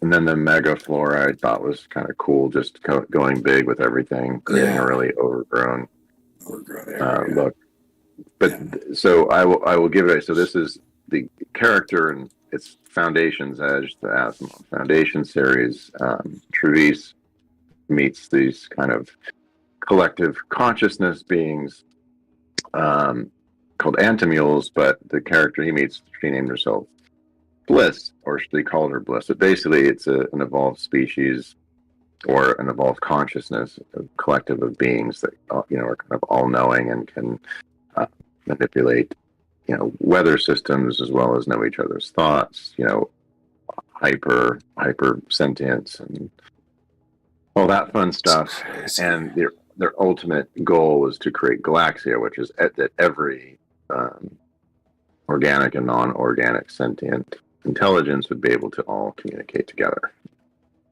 and then the mega flora I thought was kind of cool, just going big with everything, creating a really overgrown look. But so I will give it. So this is the character it's Foundation's Edge, the Asimov Foundation series. Trevis meets these kind of collective consciousness beings called Antimules, but the character he meets, she named herself Bliss, or they called her Bliss. But basically, it's an evolved species or an evolved consciousness, a collective of beings that are kind of all-knowing and can manipulate weather systems as well as know each other's thoughts. Hyper sentience and all that fun stuff. And their ultimate goal was to create Galaxia, which is that every organic and non-organic sentient intelligence would be able to all communicate together.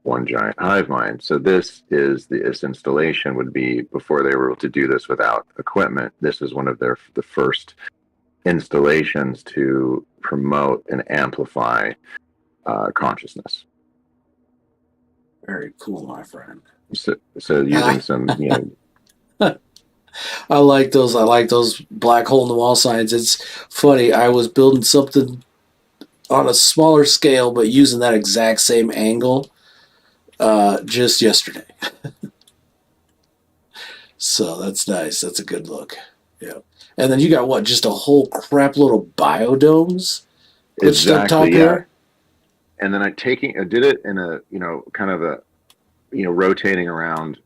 One giant hive mind. So this installation would be, before they were able to do this without equipment, this is one of the first installations to promote and amplify consciousness. Very cool, my friend. So using some, I like those black hole in the wall signs. It's funny. I was building something on a smaller scale, but using that exact same angle just yesterday. So that's nice. That's a good look. Yeah. And then you got what? Just a whole crap load of biodomes pitched up top here. And then I did it in a kind of a rotating around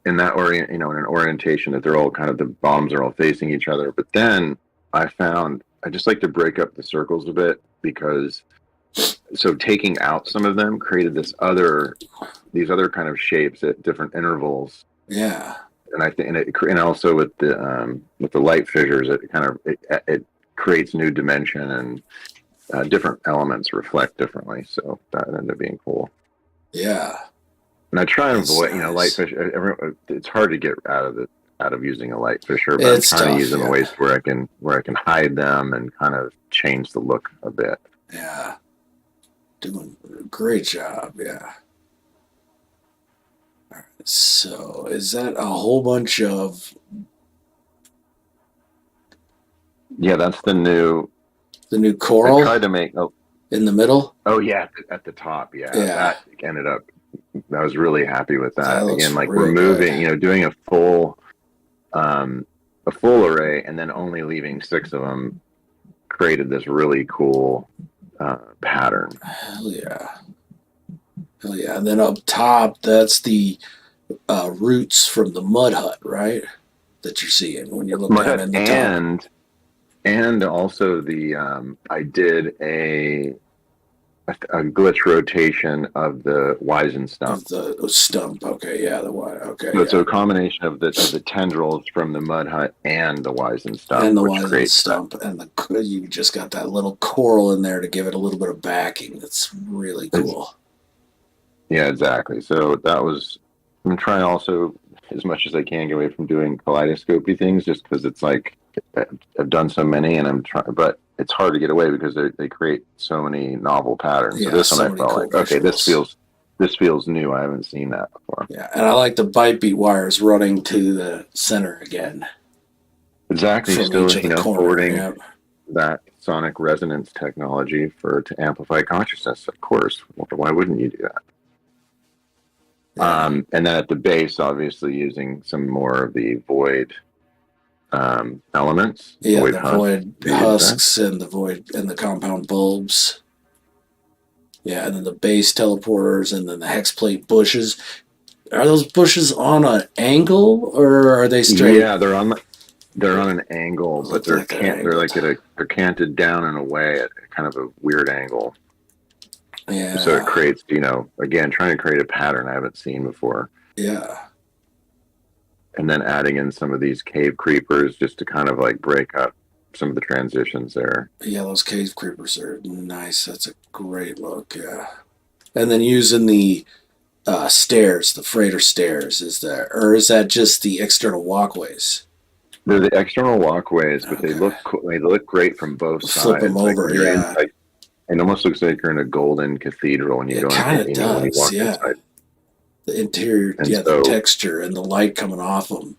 in that in an orientation that they're all kind of, the bombs are all facing each other. But then I found I just like to break up the circles a bit, because taking out some of them created these other kind of shapes at different intervals. Yeah. And I think, and also with the light fissures, it creates new dimension, and different elements reflect differently. So that ended up being cool. Yeah. And I try and avoid, light fissure. It's hard to get out of using a light fissure, but I'm trying to use them in ways where I can hide them and kind of change the look a bit. Yeah. Doing a great job. Yeah. All right. So is that a whole bunch of? Yeah, that's the new coral. I tried to make in the middle. Oh yeah, at the top. Yeah. That ended up. I was really happy with that. Again, like removing, doing a full array and then only leaving 6 of them created this really cool pattern. Hell yeah. And then up top, that's the roots from the mud hut, right? That you're seeing when you look down in the top. And also I did a glitch rotation of the Wizen stump. Of the stump, okay, yeah, okay. So it's a combination of the tendrils from the mud hut and the Wizen stump. And the Wizen stump, and you just got that little coral in there to give it a little bit of backing. That's really cool. Yeah, exactly. So I'm trying also, as much as I can, get away from doing kaleidoscopy things, just because it's like, I've done so many, and I'm trying, but it's hard to get away because they create so many novel patterns. Yeah, so this one I felt like, okay, this feels new. I haven't seen that before. Yeah, and I like the bite beat wires running to the center again. Exactly, still forwarding that sonic resonance technology to amplify consciousness. Of course, why wouldn't you do that? Yeah. And then at the base, obviously using some more of the void elements. Yeah, the void husks and the void and the compound bulbs. Yeah, and then the base teleporters, and then the hex plate bushes. Are those bushes on an angle, or are they straight? Yeah, they're on an angle, but they're canted down in a way at kind of a weird angle. Yeah. So it creates, again, trying to create a pattern I haven't seen before. Yeah. And then adding in some of these cave creepers just to kind of like break up some of the transitions there. Yeah, those cave creepers are nice. That's a great look, yeah. And then using the stairs, the freighter stairs, is that just the external walkways? They're the external walkways, but they look great from both sides. Flip them over, yeah. It almost looks like you're in a golden cathedral when you go in. It kind of does, yeah. Inside. The interior, the texture and the light coming off them.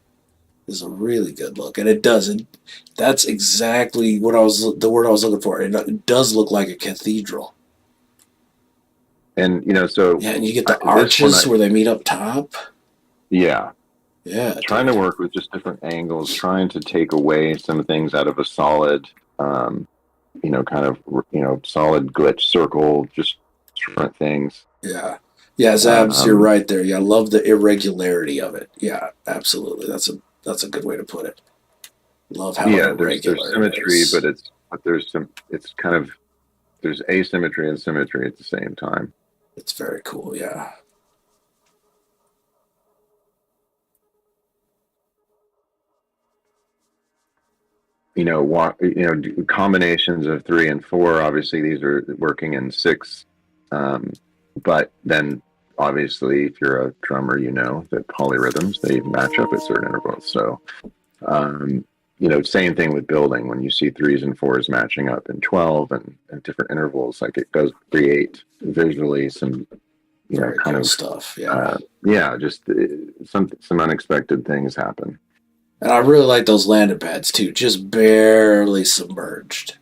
is a really good look, and it does. That's exactly what the word I was looking for. It does look like a cathedral. And so Yeah, and you get the this one, arches where they meet up top. yeah, Yeah, trying to dude. work with just different angles, trying to take away some things out of a solid, um, kind of, solid glitch circle, just different things. Yeah. Yeah, Zabs, you're Um, right there. Yeah, I love the irregularity of it. Yeah, absolutely. That's a good way to put it. Love how yeah, there's irregular it symmetry, is. but it's kind of, there's asymmetry and symmetry at the same time. It's very cool. Yeah. Combinations of 3 and 4. Obviously, these are working in 6, but then obviously, if you're a drummer, that polyrhythms they match up at certain intervals. So, um, same thing with building. When you see 3s and 4s matching up in 12 and different intervals, like it does create visually some, Very kind cool of, stuff. Yeah. just some unexpected things happen. And I really like those landing pads too, just barely submerged.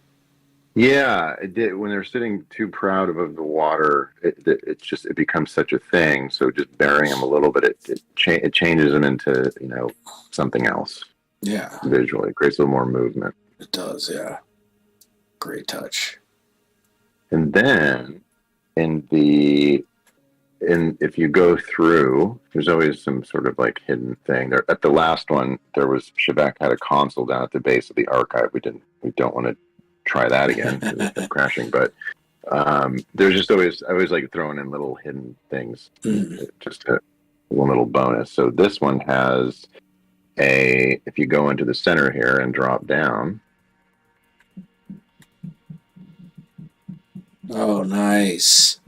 Yeah, it did. When they're sitting too proud above the water, it becomes such a thing. So just burying them a little bit, it changes them into something else Yeah, visually. It creates a little more movement. it does. Yeah. Great touch. And then in the in if you go through, there's always some sort of like hidden thing. There at the last one, there was Shebek had a console down at the base of the archive. We don't want to try that again because it kept crashing, but there's just I always like throwing in little hidden things, just a little bonus. So this one has if you go into the center here and drop down. Oh, nice.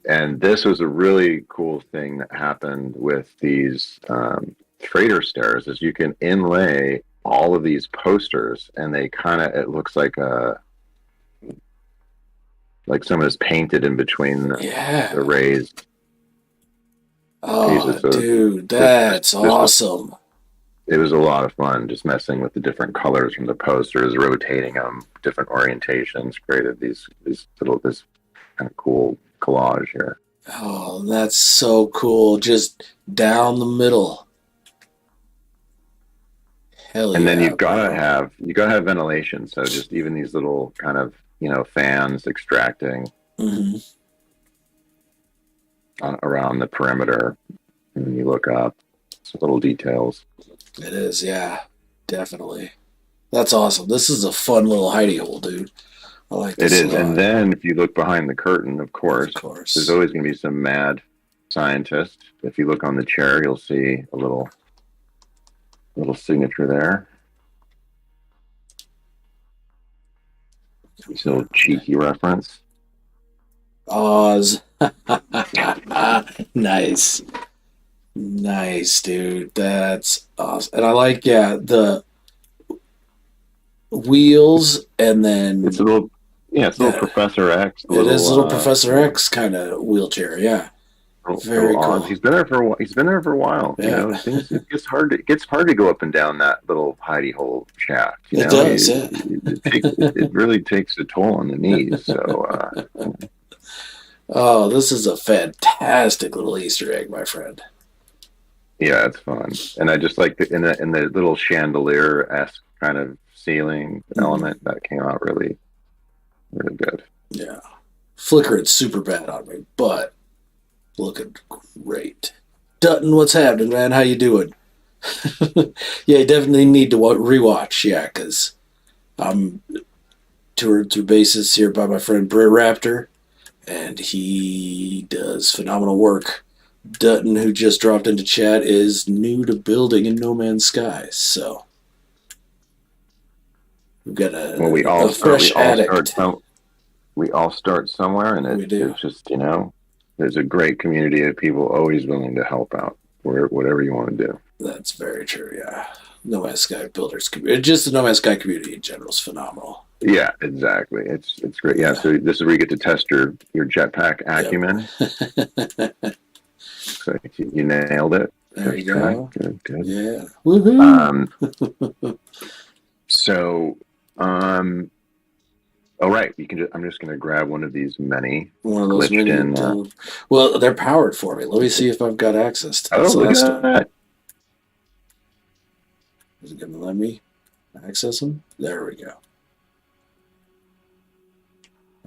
And this was a really cool thing that happened with these freighter stairs is you can inlay all of these posters and it looks like someone has painted in between Yeah. the raised Oh, pieces. So dude, that's awesome. It was a lot of fun just messing with the different colors from the posters, rotating them, different orientations, created this kind of cool collage here. Oh, that's so cool. Just down the middle. Hell And then yeah, you've got to bro. have ventilation. So just even these little kind of fans extracting around the perimeter. And when you look up, it's little details. It is, yeah, definitely. That's awesome. This is a fun little hidey hole, dude. I like It this a is. And lot. then if you look behind the curtain, of course, Of course. there's always going to be some mad scientist. If you look on the chair, you'll see a little signature there. It's a little cheeky reference. Oz. Nice. Nice, dude. That's awesome. And I like, the wheels and then It's a little Professor X. it is a little Professor X kind of wheelchair, yeah. Very cool. He's been there for a while. He's been there for a while. Yeah. It gets hard. It gets hard to go up and down that little hidey hole shaft. It does, yeah. It really takes a toll on the knees. So, oh, this is a fantastic little Easter egg, my friend. yeah, it's fun, and I just like in the little chandelier-esque kind of ceiling element that came out really, really good. Yeah, flickering super bad on me, but looking great. Dutton, what's happening, man? How you doing? Yeah, you definitely need to rewatch. Yeah, because I'm toured through bases here by my friend BritRaptor, and he does phenomenal work. Dutton, who just dropped into chat, is new to building in No Man's Sky, so we've got a fresh addict. We all start somewhere, and it's just there's a great community of people always willing to help out whatever you want to do. That's very true. Yeah, No Man's Sky builders community, just the No Man's Sky community in general is phenomenal. Yeah, exactly. It's great. Yeah, so this is where you get to test your jetpack acumen. Yep. So you nailed it. There First you try. go. Good. Yeah. Woohoo! So, all right. You can. I'm just going to grab one of these many One of those glitched mini. in. Well, they're powered for me. Let me see if I've got access to Oh, this look last at one. that! Is it going to let me access them? There we go.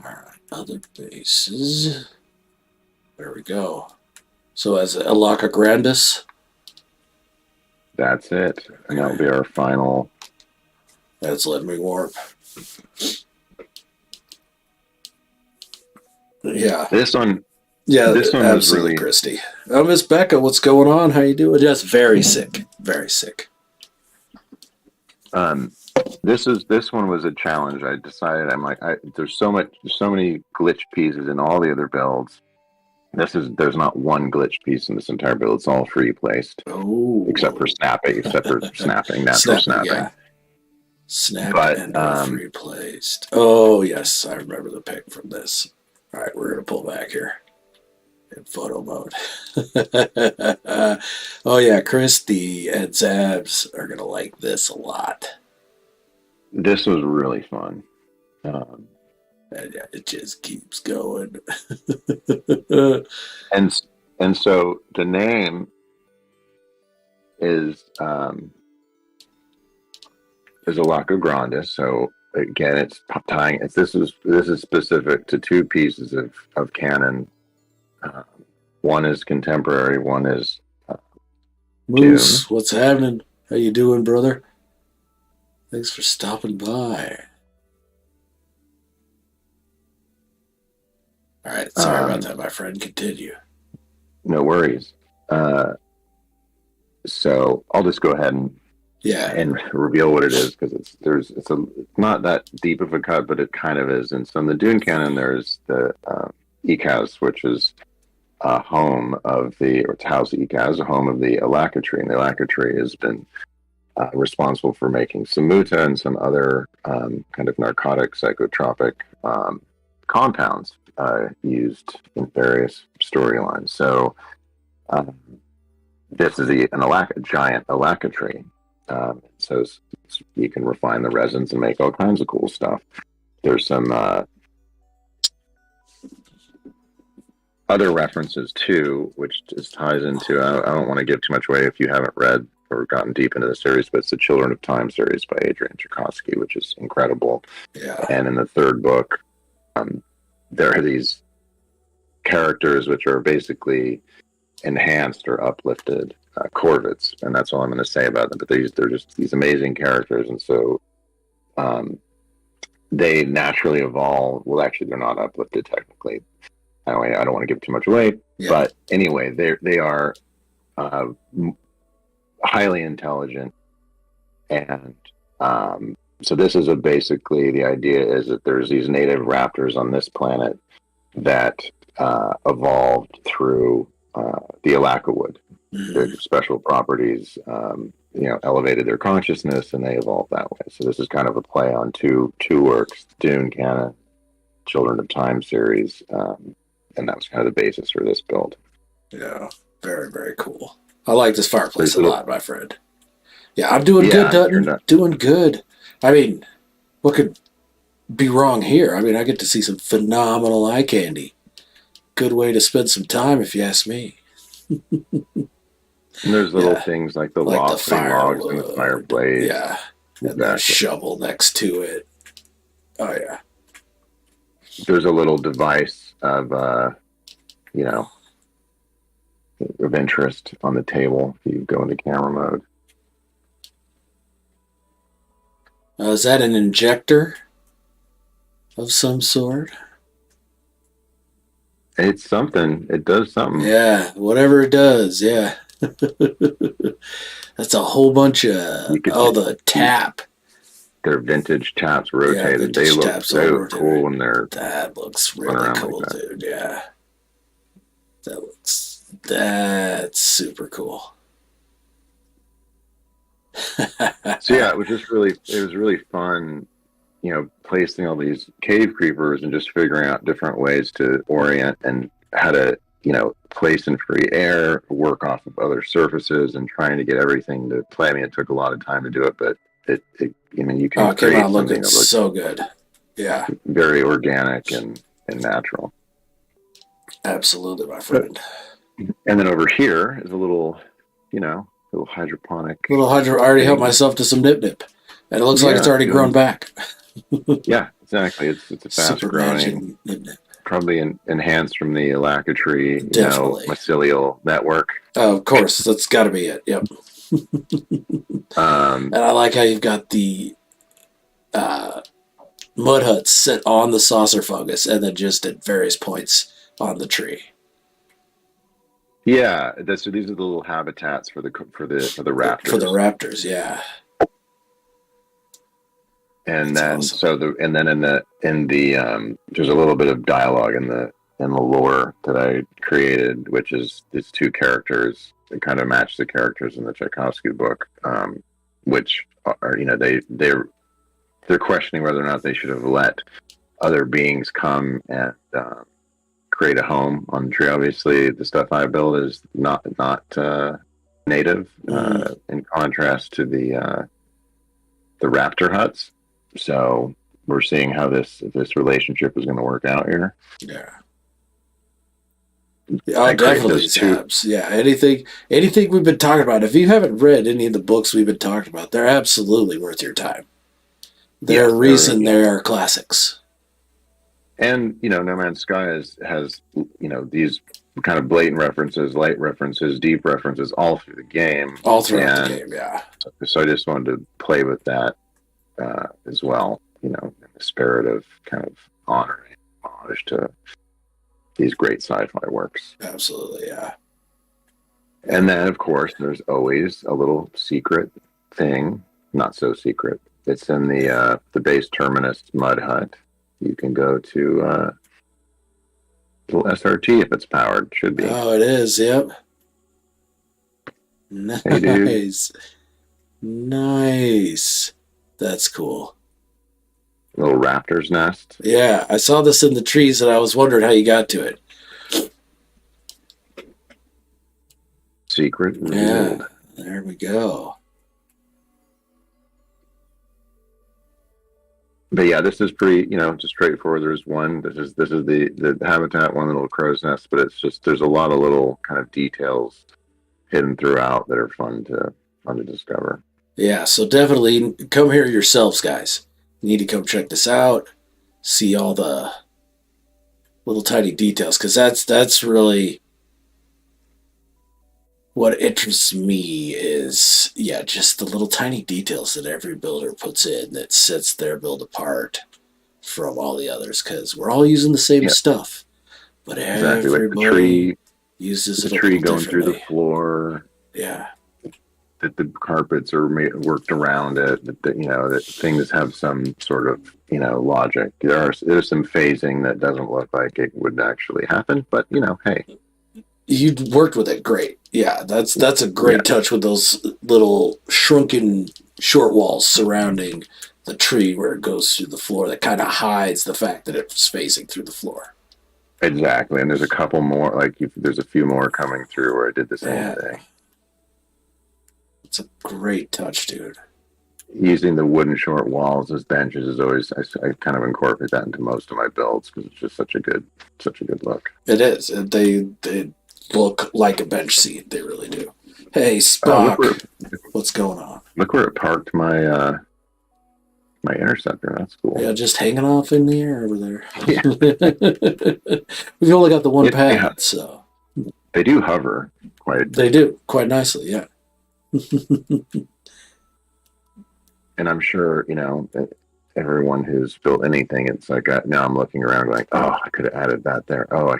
All right. Other bases. There we go. So as Alaka Grandis. That's it, and that'll be our final. That's letting me warp. Yeah. This one. Yeah, This one was absolutely, really. Christy. Miss Becca, what's going on? How you doing? Just very sick. Very sick. This one was a challenge. I decided there's so many glitch pieces in all the other builds. There's not one glitch piece in this entire build. It's all free placed, Oh, except for snapping, natural snapping. Yeah. Snapped But and free placed. Oh yes, I remember the pick from this. All right, we're gonna pull back here in photo mode. Oh yeah, Christy and Zabs are gonna like this a lot. this was really fun. And yeah, it just keeps going. And so the name is Alaka Grandis. So again, it's tying. This is specific to two pieces of canon. One is contemporary. One is Moose, June. what's happening? How you doing, brother? Thanks for stopping by. All right, sorry about that, my friend. Continue. No worries. So I'll just go ahead and reveal what it is, because it's not that deep of a cut, but it kind of is. And so in the Dune canon, there's the Ikaz, which is a home of it's House Ikaz, a home of the Alaka tree, and the Alaka tree has been responsible for making samuta and some other kind of narcotic psychotropic compounds used in various storylines. So this is a giant Alaka tree. So you can refine the resins and make all kinds of cool stuff. There's some other references too, which just ties into. I don't want to give too much away if you haven't read or gotten deep into the series, but it's the Children of Time series by Adrian Tchaikovsky, which is incredible. Yeah. And in the third book, there are these characters which are basically enhanced or uplifted corvids, and that's all I'm going to say about them. But they're just these amazing characters, and so they naturally evolve. Well, actually, they're not uplifted technically. Anyway, I don't want to give too much away, but anyway, they are highly intelligent, and so this is basically the idea is that there's these native raptors on this planet that evolved through the Alaka wood. Their special properties, elevated their consciousness, and they evolved that way. So this is kind of a play on two works: Dune canon, Children of Time series, and that was kind of the basis for this build. Yeah, very, very cool. I like this fireplace a lot, my friend. Yeah, I'm doing good, Dutton. Doing good. I mean, what could be wrong here? I mean, I get to see some phenomenal eye candy. Good way to spend some time, if you ask me. And there's little things like the logs in the fireplace. Yeah, and that shovel next to it. Oh, yeah. There's a little device of, of interest on the table if you go into camera mode. Is that an injector of some sort? It's something. It does something. Yeah, whatever it does, yeah. That's a whole bunch of the tap. They're vintage taps rotated. They look so cool when they're. That looks really cool, like dude. Yeah, that's super cool. So yeah, it was really fun, placing all these cave creepers and just figuring out different ways to orient and how to place in free air, work off of other surfaces, and trying to get everything to play. I mean, it took a lot of time to do it, but you can it came out create something looking that looks so good. Yeah, very organic and natural. absolutely, my friend. And then over here is a little hydroponic. Little hydro. I already helped myself to some nip, and it looks like it's already grown back. Yeah, exactly. It's a fast Super growing, nip. probably enhanced from the alacrity, Definitely. mycelial network. Oh, of course, that's got to be it. Yep. And I like how you've got the mud huts set on the saucer fungus, and then just at various points on the tree. Yeah, so these are the little habitats for the raptors. For the raptors, yeah. And That's then awesome. in the there's a little bit of dialogue in the lore that I created, which is these two characters that kind of match the characters in the Tchaikovsky book, which are they're questioning whether or not they should have let other beings come and create a home on the tree. Obviously, the stuff I build is not native, in contrast to the raptor huts. So we're seeing how this relationship is going to work out here. Yeah. Oh, definitely, Tabs. Yeah, anything we've been talking about. If you haven't read any of the books we've been talking about, they're absolutely worth your time. They're a reason they are classics. And No Man's Sky has these kind of blatant references, light references, deep references all through the game. All throughout the game, yeah. So I just wanted to play with that as well, in the spirit of kind of honoring homage to these great sci-fi works. Absolutely, yeah. And then, of course, there's always a little secret thing, not so secret. It's in the base terminus mud hut. You can go to little SRT if it's powered. Should be. Oh, it is. Yep. Nice. Nice. That's cool. Little raptor's nest. Yeah, I saw this in the trees and I was wondering how you got to it. Secret revealed. Yeah, there we go. But yeah, this is pretty, just straightforward. There's one. This is the habitat, one little crow's nest, but it's just there's a lot of little kind of details hidden throughout that are fun to discover. Yeah, so definitely come here yourselves, guys. You need to come check this out, see all the little tiny details, because that's really what interests me is, yeah, just the little tiny details that every builder puts in that sets their build apart from all the others, because we're all using the same stuff, but everybody like the tree, uses the it tree going through the floor. Yeah. That the carpets are worked around it, that things have some sort of, logic. There's some phasing that doesn't look like it would actually happen, but, hey. You worked with it great. Yeah, that's a great touch with those little shrunken short walls surrounding the tree where it goes through the floor that kind of hides the fact that it's facing through the floor. Exactly, and there's a couple more, there's a few more coming through where I did the same thing. It's a great touch, dude. Using the wooden short walls as benches is always, I kind of incorporate that into most of my builds because it's just such a good look. It is. They look like a bench seat. They really do. Hey, Spock, what's going on? Look where it parked my my interceptor. That's cool. Yeah, just hanging off in the air over there. Yeah. We've only got the one pad, so they do hover quite. They do quite nicely, yeah. And I'm sure everyone who's built anything, it's like now I'm looking around going, oh, I could have added that there. Oh, I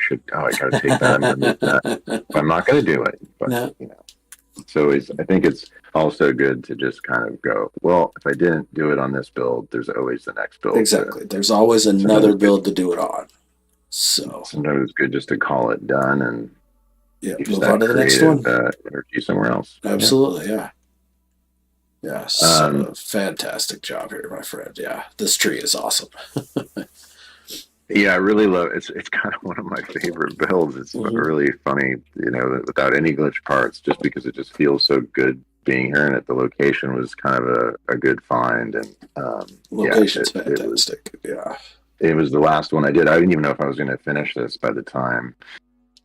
got to take that and remove that. But I'm not going to do it. But so I think it's also good to just kind of go, well, if I didn't do it on this build, there's always the next build. Exactly. There's always another build to do it on. So sometimes it's good just to call it done and move on to the next one. Energy somewhere else. Absolutely, yeah. Yeah, so fantastic job here, my friend. Yeah, this tree is awesome. Yeah, I really love it. It's kind of one of my favorite builds. It's Hmm. really funny, without any glitch parts, just because it just feels so good being here, and the location was kind of a good find, and yeah, Location's fantastic. Yeah. it was the last one I did. I didn't even know if I was going to finish this by the time,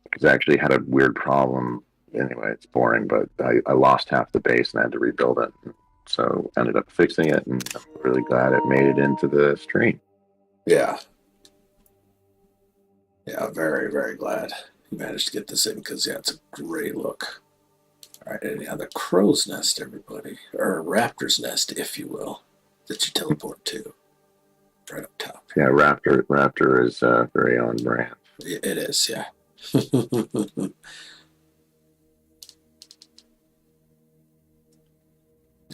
because I actually had a weird problem. Anyway, it's boring, but I lost half the base and I had to rebuild it. So ended up fixing it, and I'm really glad it made it into the stream. Yeah. Yeah. Very, very glad you managed to get this in because, yeah, it's a great look. All right. And yeah, the crow's nest, everybody, or a raptor's nest, if you will, that you teleport to right up top Yeah, here. Raptor is very on brand. It is, yeah.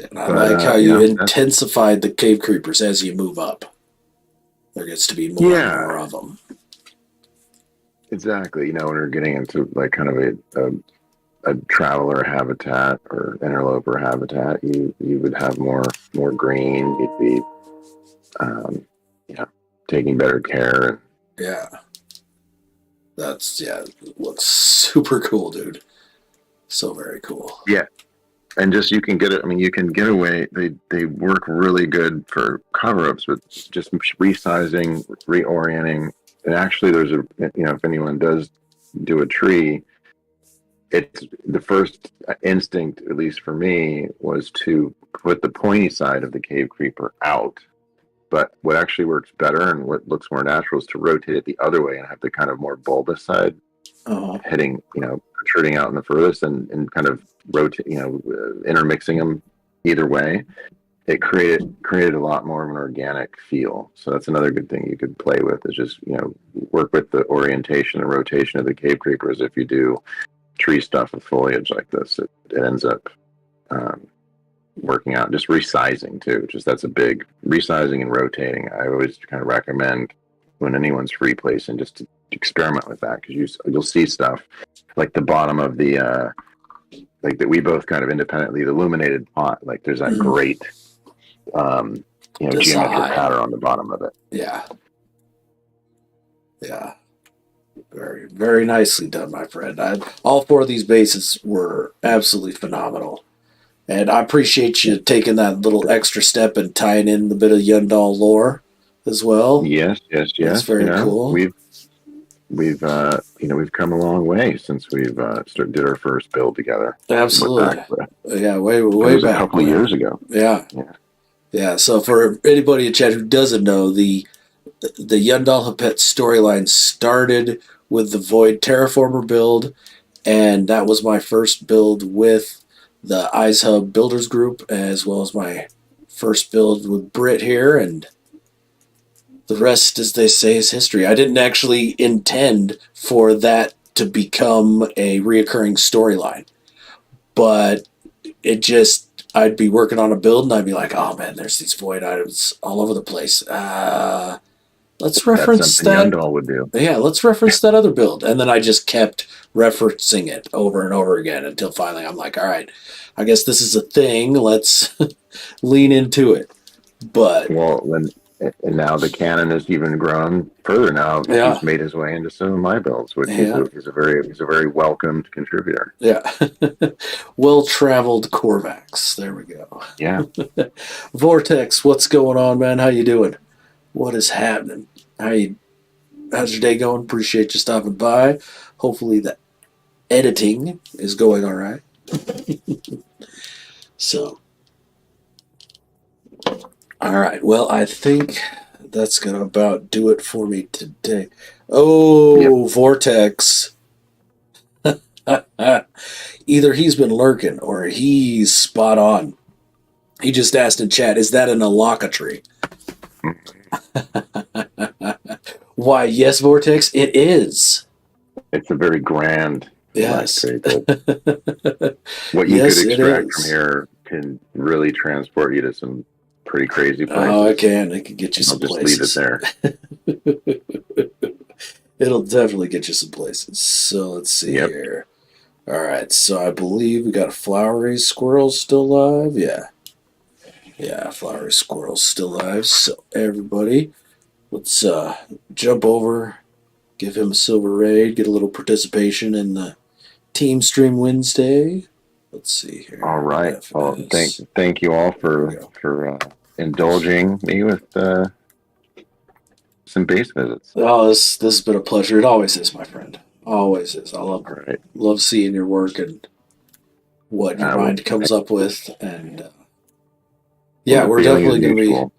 And I But like how you yeah, that's intensified the cave creepers as you move up. There gets to be more and yeah, more of them. exactly. When we're getting into like kind of a traveler habitat or interloper habitat, you would have more green. You'd be um, you know taking better care. Yeah. Yeah, it looks super cool, dude. So very cool. Yeah, and just you can get it. I mean, you can get away. They work really good for cover ups, but just resizing, reorienting. And actually, there's if anyone does do a tree, it's the first instinct, at least for me, was to put the pointy side of the cave creeper out. But what actually works better and what looks more natural is to rotate it the other way and have the kind of more bulbous side Uh-huh. heading, protruding out in the furthest, and kind of rotate, intermixing them either way. It created a lot more of an organic feel. So that's another good thing you could play with, is just work with the orientation and rotation of the cave creepers. If you do tree stuff with foliage like this, it ends up um, working out. Just resizing too. Just that's a big resizing and rotating. I always kind of recommend when anyone's free placing just to experiment with that, because you'll see stuff like the bottom of the like that we both kind of independently illuminated pot. Like there's that great geometric Design. pattern on the bottom of it. Yeah. Yeah. Very, very nicely done, my friend. All four of these bases were absolutely phenomenal. And I appreciate you taking that little extra step and tying in the bit of Yundal lore as well. Yes, yes, That's yes. very cool. We've come a long way since we've did our first build together. Absolutely. Yeah, way, It way was a back couple of when. years ago. Yeah. Yeah. Yeah. So for anybody in chat who doesn't know, the Yundal Hapet storyline started with the Void Terraformer build, and that was my first build with the Eyes Hub Builders Group, as well as my first build with Brit here, and the rest, as they say, is history. I didn't actually intend for that to become a reoccurring storyline, but I'd be working on a build and I'd be like, oh man, there's these void items all over the place. Let's That's reference something that. Yundal would do. Yeah, let's reference that other build. And then I just kept referencing it over and over again until finally I'm like, all right, I guess this is a thing. Let's lean into it. But Well, and now the canon has even grown further. Now yeah, he's made his way into some of my builds, which yeah, he's a very welcomed contributor. yeah. Well-traveled Corvax. There we go. Yeah. Vortex, what's going on, man? How you doing? What is happening? How's your day going? Appreciate you stopping by. Hopefully the editing is going all right. So, all right. Well, I think that's gonna about do it for me today. Oh, Yep. Vortex. Either he's been lurking or he's spot on. He just asked in chat, is that an alaka Why, yes, Vortex, it is. It's a very grand. Yes. Very good. What you Yes, could it extract is. from here can really transport you to some pretty crazy places. Oh, it can. It can get you some I'll just places. leave it there. It'll definitely get you some places. So let's see here. All right. So I believe we got a flowery squirrel still alive. Yeah. Yeah, flowery squirrel's still alive. So everybody, let's jump over, give him a silver raid, get a little participation in the Team Stream Wednesday. Let's see All here. right. Well, FS. thank you all There we for go. indulging me with some base visits. Oh, this has been a pleasure. It always is, my friend. Always is. I All right. love seeing your work and what your Well, mind comes up with. And well, yeah, the we're feeling is definitely mutual.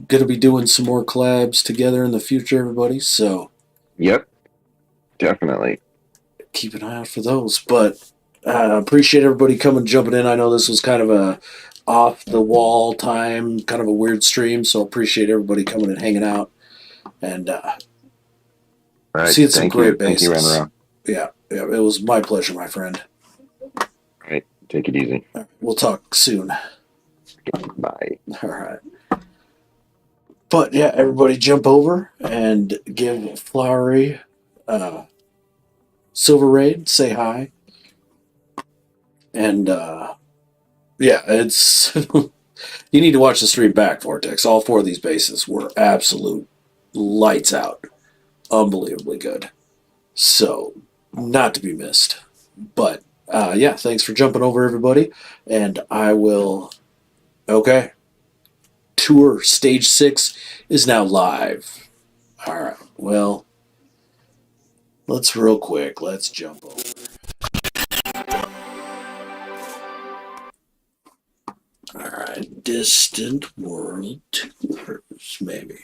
gonna be doing some more collabs together in the future, everybody. So Yep, definitely. keep an eye out for those. But appreciate everybody coming jumping in. I know this was kind of a off the wall time, kind of a weird stream. So appreciate everybody coming and hanging out and All right. seeing some Thank great you. Thank you, bases. Renra. Yeah, it was my pleasure, my friend. All right. Take it easy. We'll talk soon. Bye. All right. But yeah, everybody jump over and give Flowery Silver Raid, say hi. And yeah, it's you need to watch the stream back, Vortex. All four of these bases were absolute lights out. Unbelievably good. So, not to be missed. But yeah, thanks for jumping over, everybody. And I will. Okay. Tour Stage 6 is now live. All right. Well, let's real quick. Let's jump over. All right. Distant World Tours, maybe.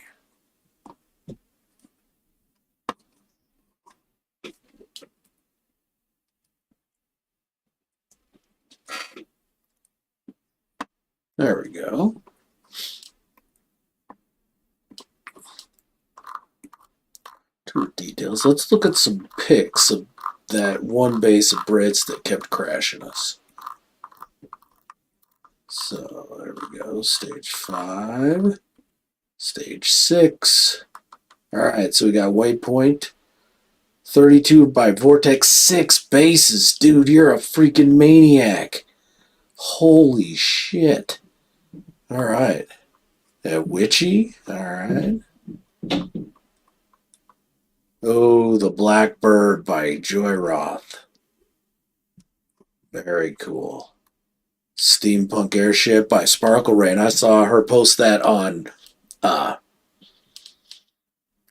There we go. Tour details. Let's look at some pics of that one base of Brits that kept crashing us. So there we go. Stage 5. Stage 6. All right, so we got waypoint 32 by Vortex, 6 bases. Dude, you're a freaking maniac. Holy shit. All right. Witchy. All right. Oh, the Blackbird by Joyroth. Very cool. Steampunk Airship by Sparkle Rain. I saw her post that on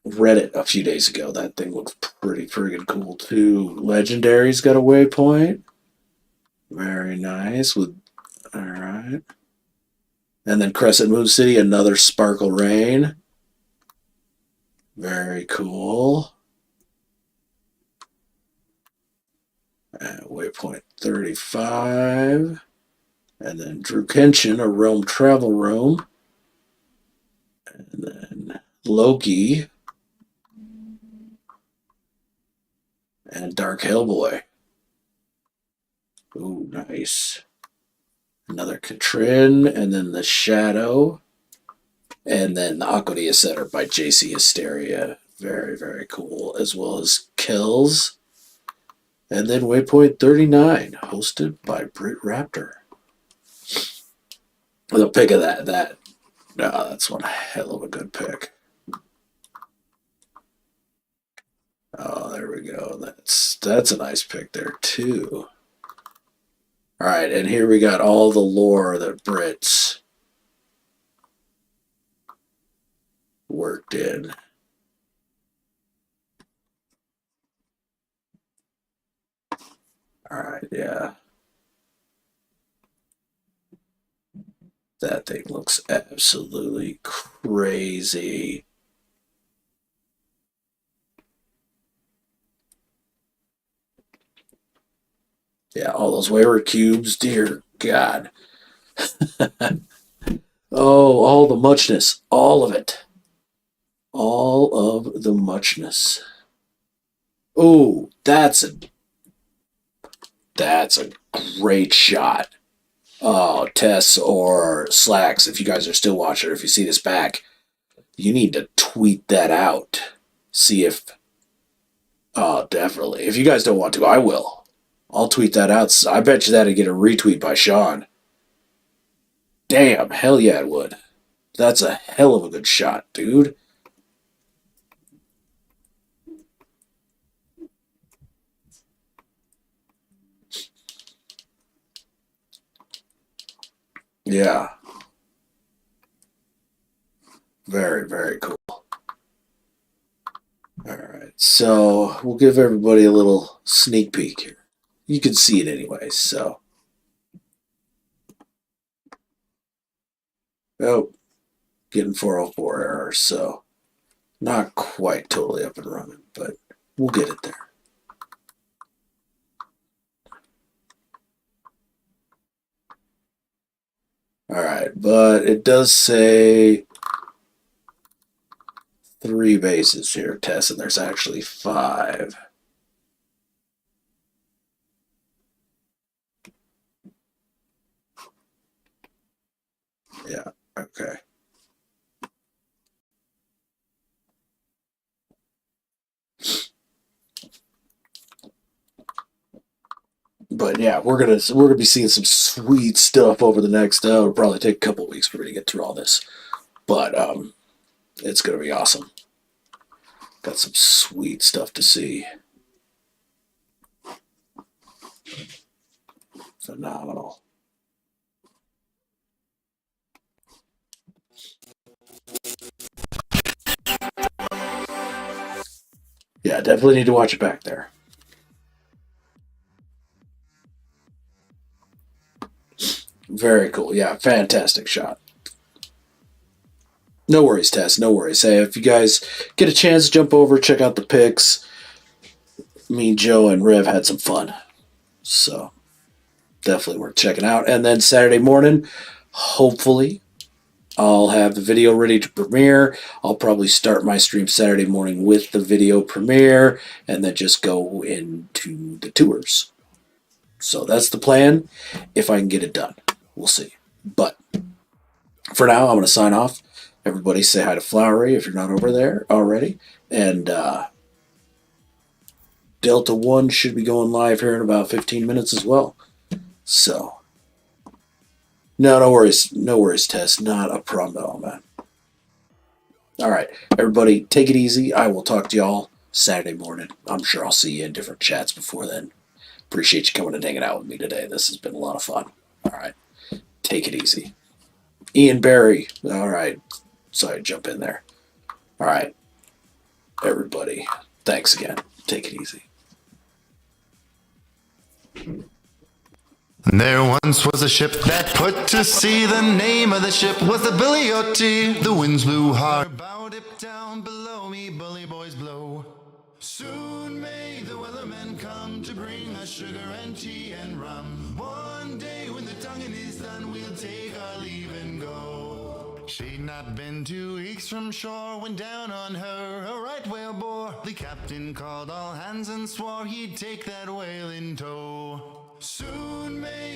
Reddit a few days ago. That thing looks pretty friggin' cool too. Legendary's got a waypoint. Very nice. With all right. And then Crescent Moon City, another Sparkle Rain. Very cool. Waypoint 35. And then Drew Kenshin, a Realm Travel Room. And then Loki. And Dark Hellboy. Ooh, nice. Another Katrin, and then the Shadow. And then the Aquadia Setter by JC Hysteria. Very, very cool. As well as Kills. And then Waypoint 39, hosted by BritRaptor. The pick of that's one hell of a good pick. Oh, there we go. That's a nice pick there too. All right, and here we got all the lore that Brits worked in. All right, yeah. That thing looks absolutely crazy. Yeah, all those wayward cubes, dear God. Oh, all the muchness, all of it. All of the muchness. Oh, that's a great shot. Oh, Tess or Slacks, if you guys are still watching, or if you see this back, you need to tweet that out. See if. Oh, definitely. If you guys don't want to, I will. I'll tweet that out. I bet you that'd get a retweet by Sean. Damn, hell yeah, it would. That's a hell of a good shot, dude. Yeah. Very, very cool. All right. So we'll give everybody a little sneak peek here. You can see it anyway, so. Oh, getting 404 error, so not quite totally up and running, but we'll get it there. All right, but it does say 3 bases here, Tess, and there's actually 5. Yeah, okay. But yeah, we're gonna be seeing some sweet stuff over the next. It'll probably take a couple weeks for me to get through all this, but it's gonna be awesome. Got some sweet stuff to see. Phenomenal. Yeah, definitely need to watch it back there. Very cool. Yeah, fantastic shot. No worries, Tess. No worries. Hey, if you guys get a chance to jump over, check out the pics. Me, Joe, and Riv had some fun. So definitely worth checking out. And then Saturday morning, hopefully, I'll have the video ready to premiere. I'll probably start my stream Saturday morning with the video premiere and then just go into the tours. So that's the plan. If I can get it done, we'll see. But for now, I'm going to sign off. Everybody say hi to Flowery if you're not over there already. And Delta 1 should be going live here in about 15 minutes as well. So, no worries. No worries, Tess. Not a problem at all, man. All right, everybody, take it easy. I will talk to y'all Saturday morning. I'm sure I'll see you in different chats before then. Appreciate you coming and hanging out with me today. This has been a lot of fun. All right, take it easy. Ian Barry. All right. Sorry to jump in there. All right, everybody. Thanks again. Take it easy. There once was a ship that put to sea. The name of the ship was the Billy O.T. The winds blew hard. Bow dip down below me, bully boys blow. Soon may the weathermen come to bring us sugar and tea and rum. One day when the tonguing is done, we'll take our leave and go. She'd not been 2 weeks from shore when down on her a right whale bore. The captain called all hands and swore he'd take that whale in tow. Soon may